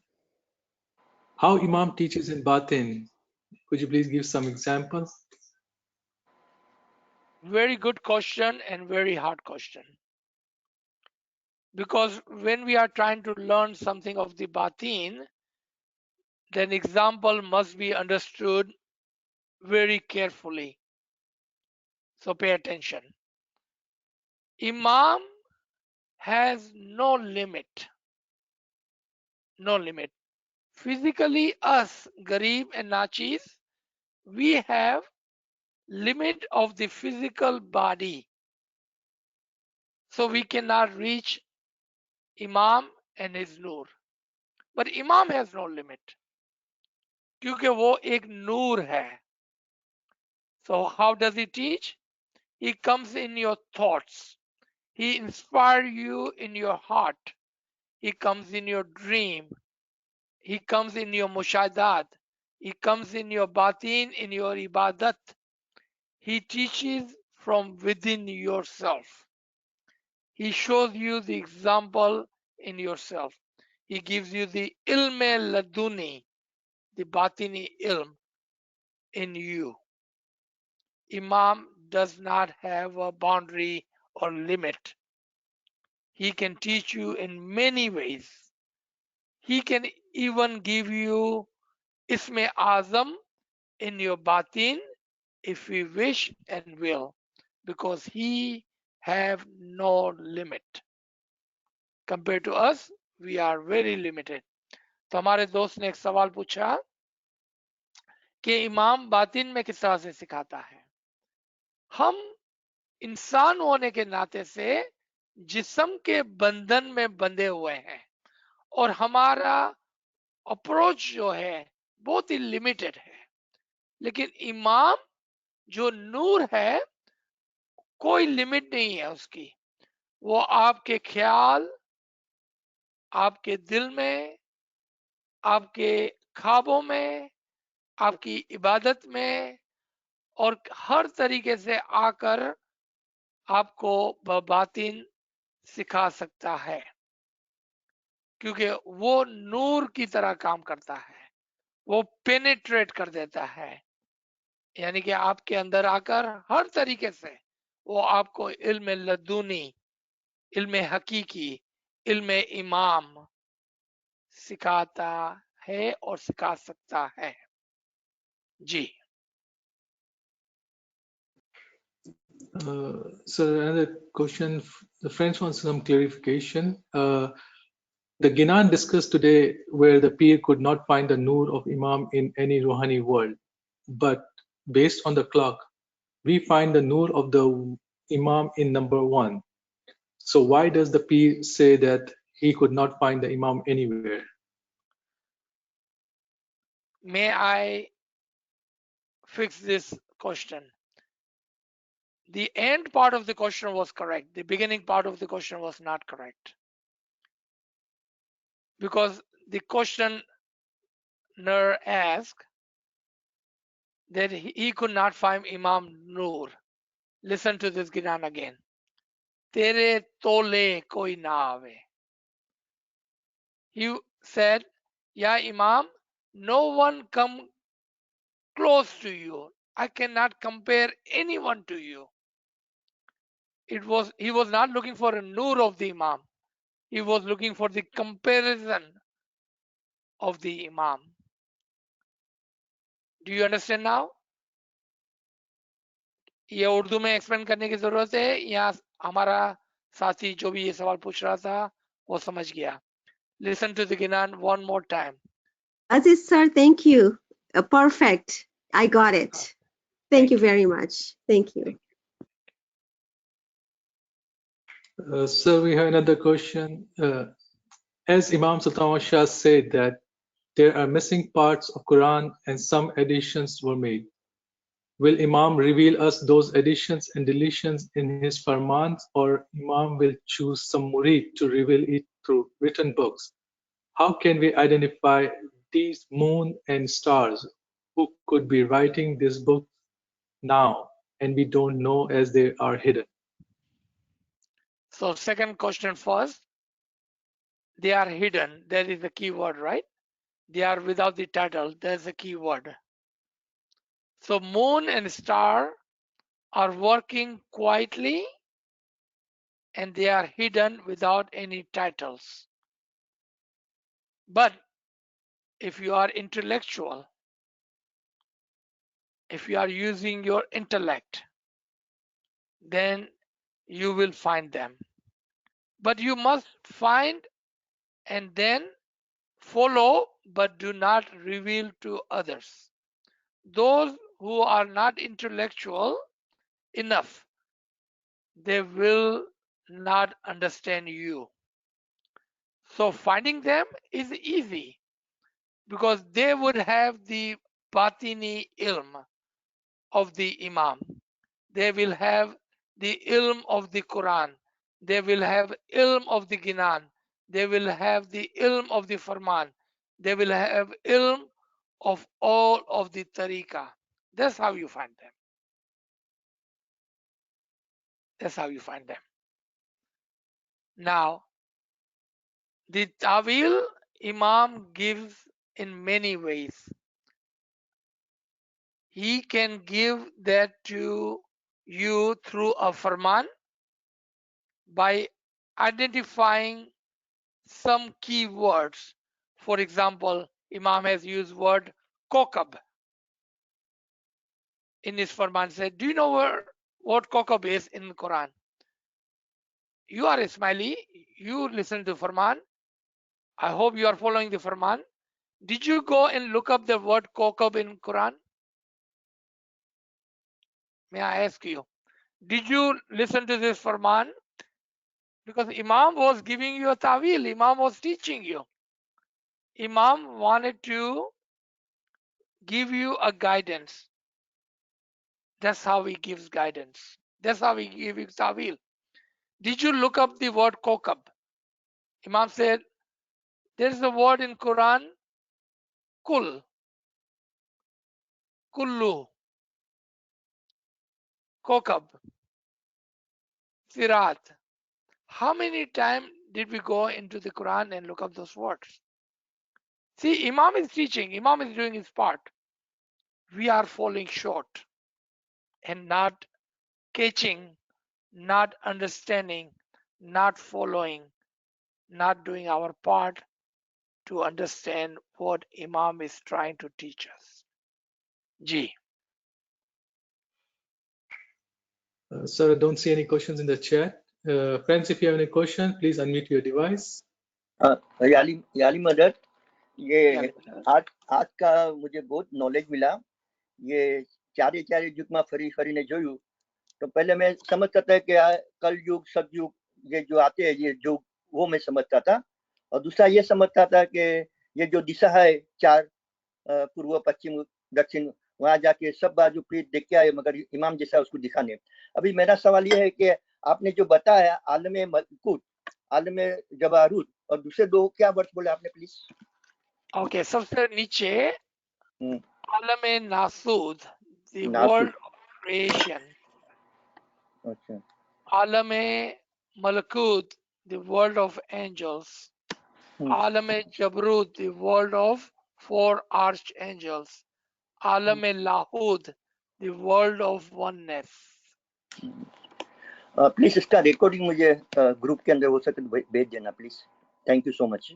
How Imam teaches in batin? Could you please give some examples? Very good question and very hard question. Because when we are trying to learn something of the batin, then example must be understood very carefully. So pay attention. Imam has no limit. No limit. Physically, us, Garib and Nachis, we have limit of the physical body. So we cannot reach Imam and his Noor. But Imam has no limit. क्योंकि वो एक नूर है. So how does he teach? He comes in your thoughts. He inspires you in your heart. He comes in your dream. He comes in your mushadat. He comes in your batin, in your ibadat. He teaches from within yourself. He shows you the example in yourself. He gives you the ilm laduni, the batini ilm in you. Imam does not have a boundary or limit. He can teach you in many ways. He can even give you Isme Azam in your batin if we wish and will, because he have no limit. Compared to us, we are very limited. तो हमारे दोस्त ने एक सवाल पूछा कि इमाम बातिन में किस तरह से सिखाता है। हम इंसान होने के नाते से जिस्म के बंधन में बंधे हुए हैं और हमारा अप्रोच जो है बहुत ही लिमिटेड है, लेकिन इमाम जो नूर है कोई लिमिट नहीं है उसकी। वो आपके ख्याल, आपके दिल में, आपके ख्वाबों में, आपकी इबादत में और हर तरीके से आकर आपको बातिन सिखा सकता है, क्योंकि वो नूर की तरह काम करता है। वो पेनिट्रेट कर देता है, यानी कि आपके अंदर आकर हर तरीके से वो आपको इल्म लदूनी, इल्म हकीकी, इल्म इमाम सिखाता है और सिखा सकता है। जी। So another question, the friends want some clarification. The Ginan discussed today where the peer could not find the Noor of Imam in any Rouhani world, but based on the clock, we find the Noor of the Imam in number 1. So why does the peer say that he could not find the Imam anywhere? May I fix this question? The end part of the question was correct. The beginning part of the question was not correct. Because the questioner asked that he could not find Imam Noor. Listen to this Ginan again. Tere tole koi na aave. He said, Ya Imam, no one come close to you. I cannot compare anyone to you. He was not looking for a Noor of the Imam. He was looking for the comparison of the Imam. Do you understand now? ये उर्दू में explain करने की जरूरत है या हमारा साथी जो भी ये सवाल पूछ रहा था वो समझ गया? Listen to the Ginan one more time. Aziz sir, thank you. Perfect. I got it. Thank you very much. Thank you. So we have another question. As Imam Sultan Shah said that there are missing parts of Quran and some additions were made. Will Imam reveal us those additions and deletions in his Farmans, or Imam will choose some murid to reveal it through written books? How can we identify these moon and stars who could be writing this book now and we don't know as they are hidden? So second question first. They are hidden. There is a key word, right? They are without the title. There's a key word. So moon and star are working quietly and they are hidden without any titles. But if you are intellectual, if you are using your intellect, then you will find them. But you must find and then follow, but do not reveal to others. Those who are not intellectual enough, they will not understand you. So finding them is easy because they would have the batini ilm of the Imam. They will have the ilm of the Quran. They will have ilm of the Ginan. They will have the ilm of the Farman. They will have ilm of all of the tariqah. That's how you find them. That's how you find them. Now, the Tawil Imam gives in many ways. He can give that to you through a Farman by identifying some key words. For example, Imam has used word kokab in his Farman. Said, do you know what kokab is in the Quran? You are Ismaili, you listen to Farman. I hope you are following the Farman. Did you go and look up the word kokab in Quran? May I ask you, did you listen to this Farman? Because Imam was giving you a tawil, Imam was teaching you. Imam wanted to give you a guidance. That's how he gives guidance. That's how he gives tawil. Did you look up the word kokab? Imam said, there's a word in Quran, kul, kullu, kokab, sirat. How many times did we go into the Quran and look up those words? See, Imam is teaching, Imam is doing his part. We are falling short and not catching, not understanding, not following, not doing our part to understand what Imam is trying to teach us. G. Sir, I don't see any questions in the chat. Friends, if you have any question, please unmute your device. याली मदद ये Yeah. आज का मुझे बहुत knowledge मिला ये चारे चारे युग में फरी ने जोयू तो पहले मैं समझता था कि कल युग सतयुग ये जो आते हैं ये जो वो मैं समझता था और दूसरा ये समझता था कि ये जो दिशा है चार पूर्व पश्चिम दक्षिण वहां जाके सब बाजू पीठ देख के आए मगर इमाम जैसा उसको दिखा नहीं। अभी मेरा सवाल ये है कि आपने जो बताया आलम मलकूत आलम जबारूत और दूसरे दो क्या वर्ड बोले आपने प्लीज? Okay, सबसे नीचे आलम Nasood, the Nasood. world of creation. अच्छा। आलम मलकूत, the world of angels. आलम जबरूत, the world of four archangels. आलम लाहूद, the world of oneness. Please इसका रिकॉर्डिंग मुझे ग्रुप के अंदर हो सके तो भेज देना please. Thank you so much.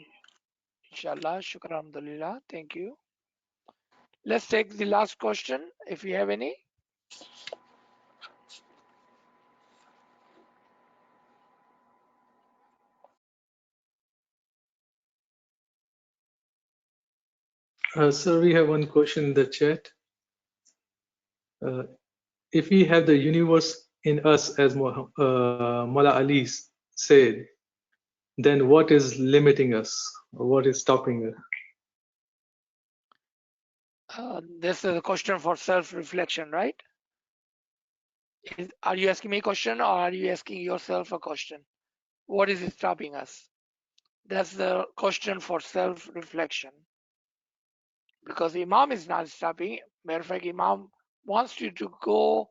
Inshallah, shukran, alhamdulillah. Thank you. Let's take the last question if you have any. Sir, we have one question in the chat. If we have the universe in us, as Mullah Ali said, then what is limiting us? Or what is stopping us? This is a question for self-reflection, right? Are you asking me a question or are you asking yourself a question? What is stopping us? That's the question for self-reflection. Because Imam is not stopping. Matter of fact, Imam wants you to go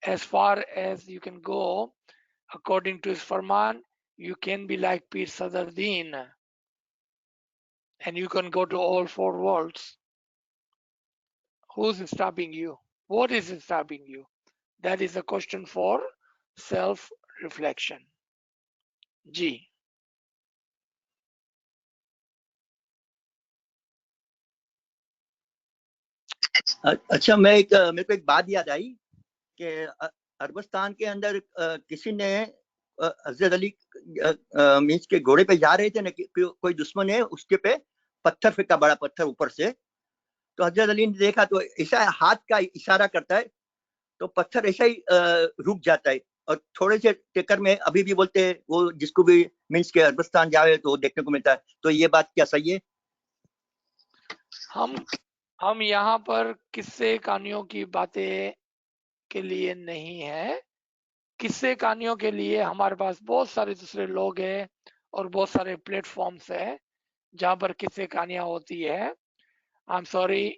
as far as you can go. According to his Farman, you can be like Pir Sadruddin and you can go to all four worlds. Who's stopping you? What is stopping you? That is a question for self-reflection. G. अच्छा मेरे को एक बात याद आई कि अरबस्तान के अंदर किसी ने हजरत अली मीन्स के घोड़े पे जा रहे थे ना कोई दुश्मन है उसके पे पत्थर फेंका बड़ा पत्थर ऊपर से तो हजरत अली ने देखा तो ऐसा हाथ का इशारा करता है तो पत्थर ऐसा ही रुक जाता है और थोड़े से टेकर में अभी भी बोलते हैं वो जिसको भी मीन्स के अरबस्तान जाए तो देखने को मिलता है। तो ये बात क्या सही है? हम यहाँ पर किस्से कहानियों की बातें के लिए नहीं है। किस्से कहानियों के लिए हमारे पास बहुत सारे दूसरे लोग हैं और बहुत सारे प्लेटफॉर्म्स है जहाँ पर किस्से कहानियां होती है। I am sorry,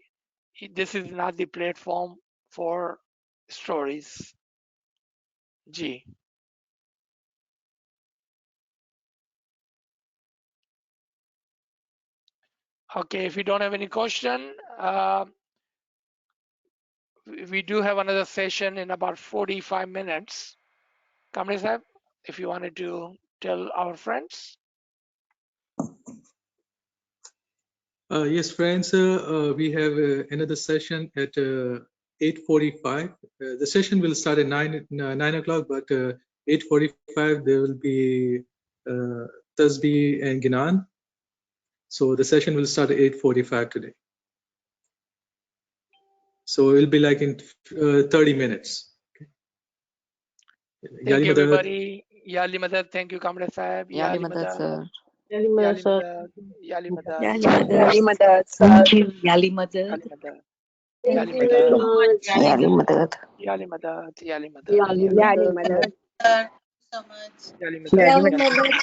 this is not the platform for stories. जी। Okay, if you don't have any question, we do have another session in about 45 minutes. Kamri Sahib, if you wanted to tell our friends. Yes, friends, we have another session at 8:45. The session will start at 9 o'clock, but 8:45 there will be Tasbih and Ginan. So the session will start at 8:45 today. So it will be like in 30 minutes. Thank Yali you, Madad. everybody. Yali Madad. Thank you, Kamra Sahib. Yali Madad, sir. Yali Madad. Yali Madad. Yali Madad. Thank you, Yali Madad. Yali Madad. Thank Yali you very Madad. much. Yali Madad. Yali Madad. Yali Madad. Yali Madad. So much. Yali Madad. Yali Madad.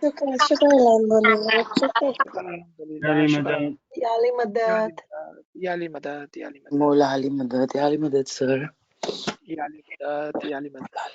Shukran, shukran, alhamdulillah. Shukran. Alhamdulillah. Yali Shukran. Madad. Yali Madad. Yali Madad. Yali Madad. Mola Ali Madad. Yali Madad, sir. Yali Madad. Yali Madad.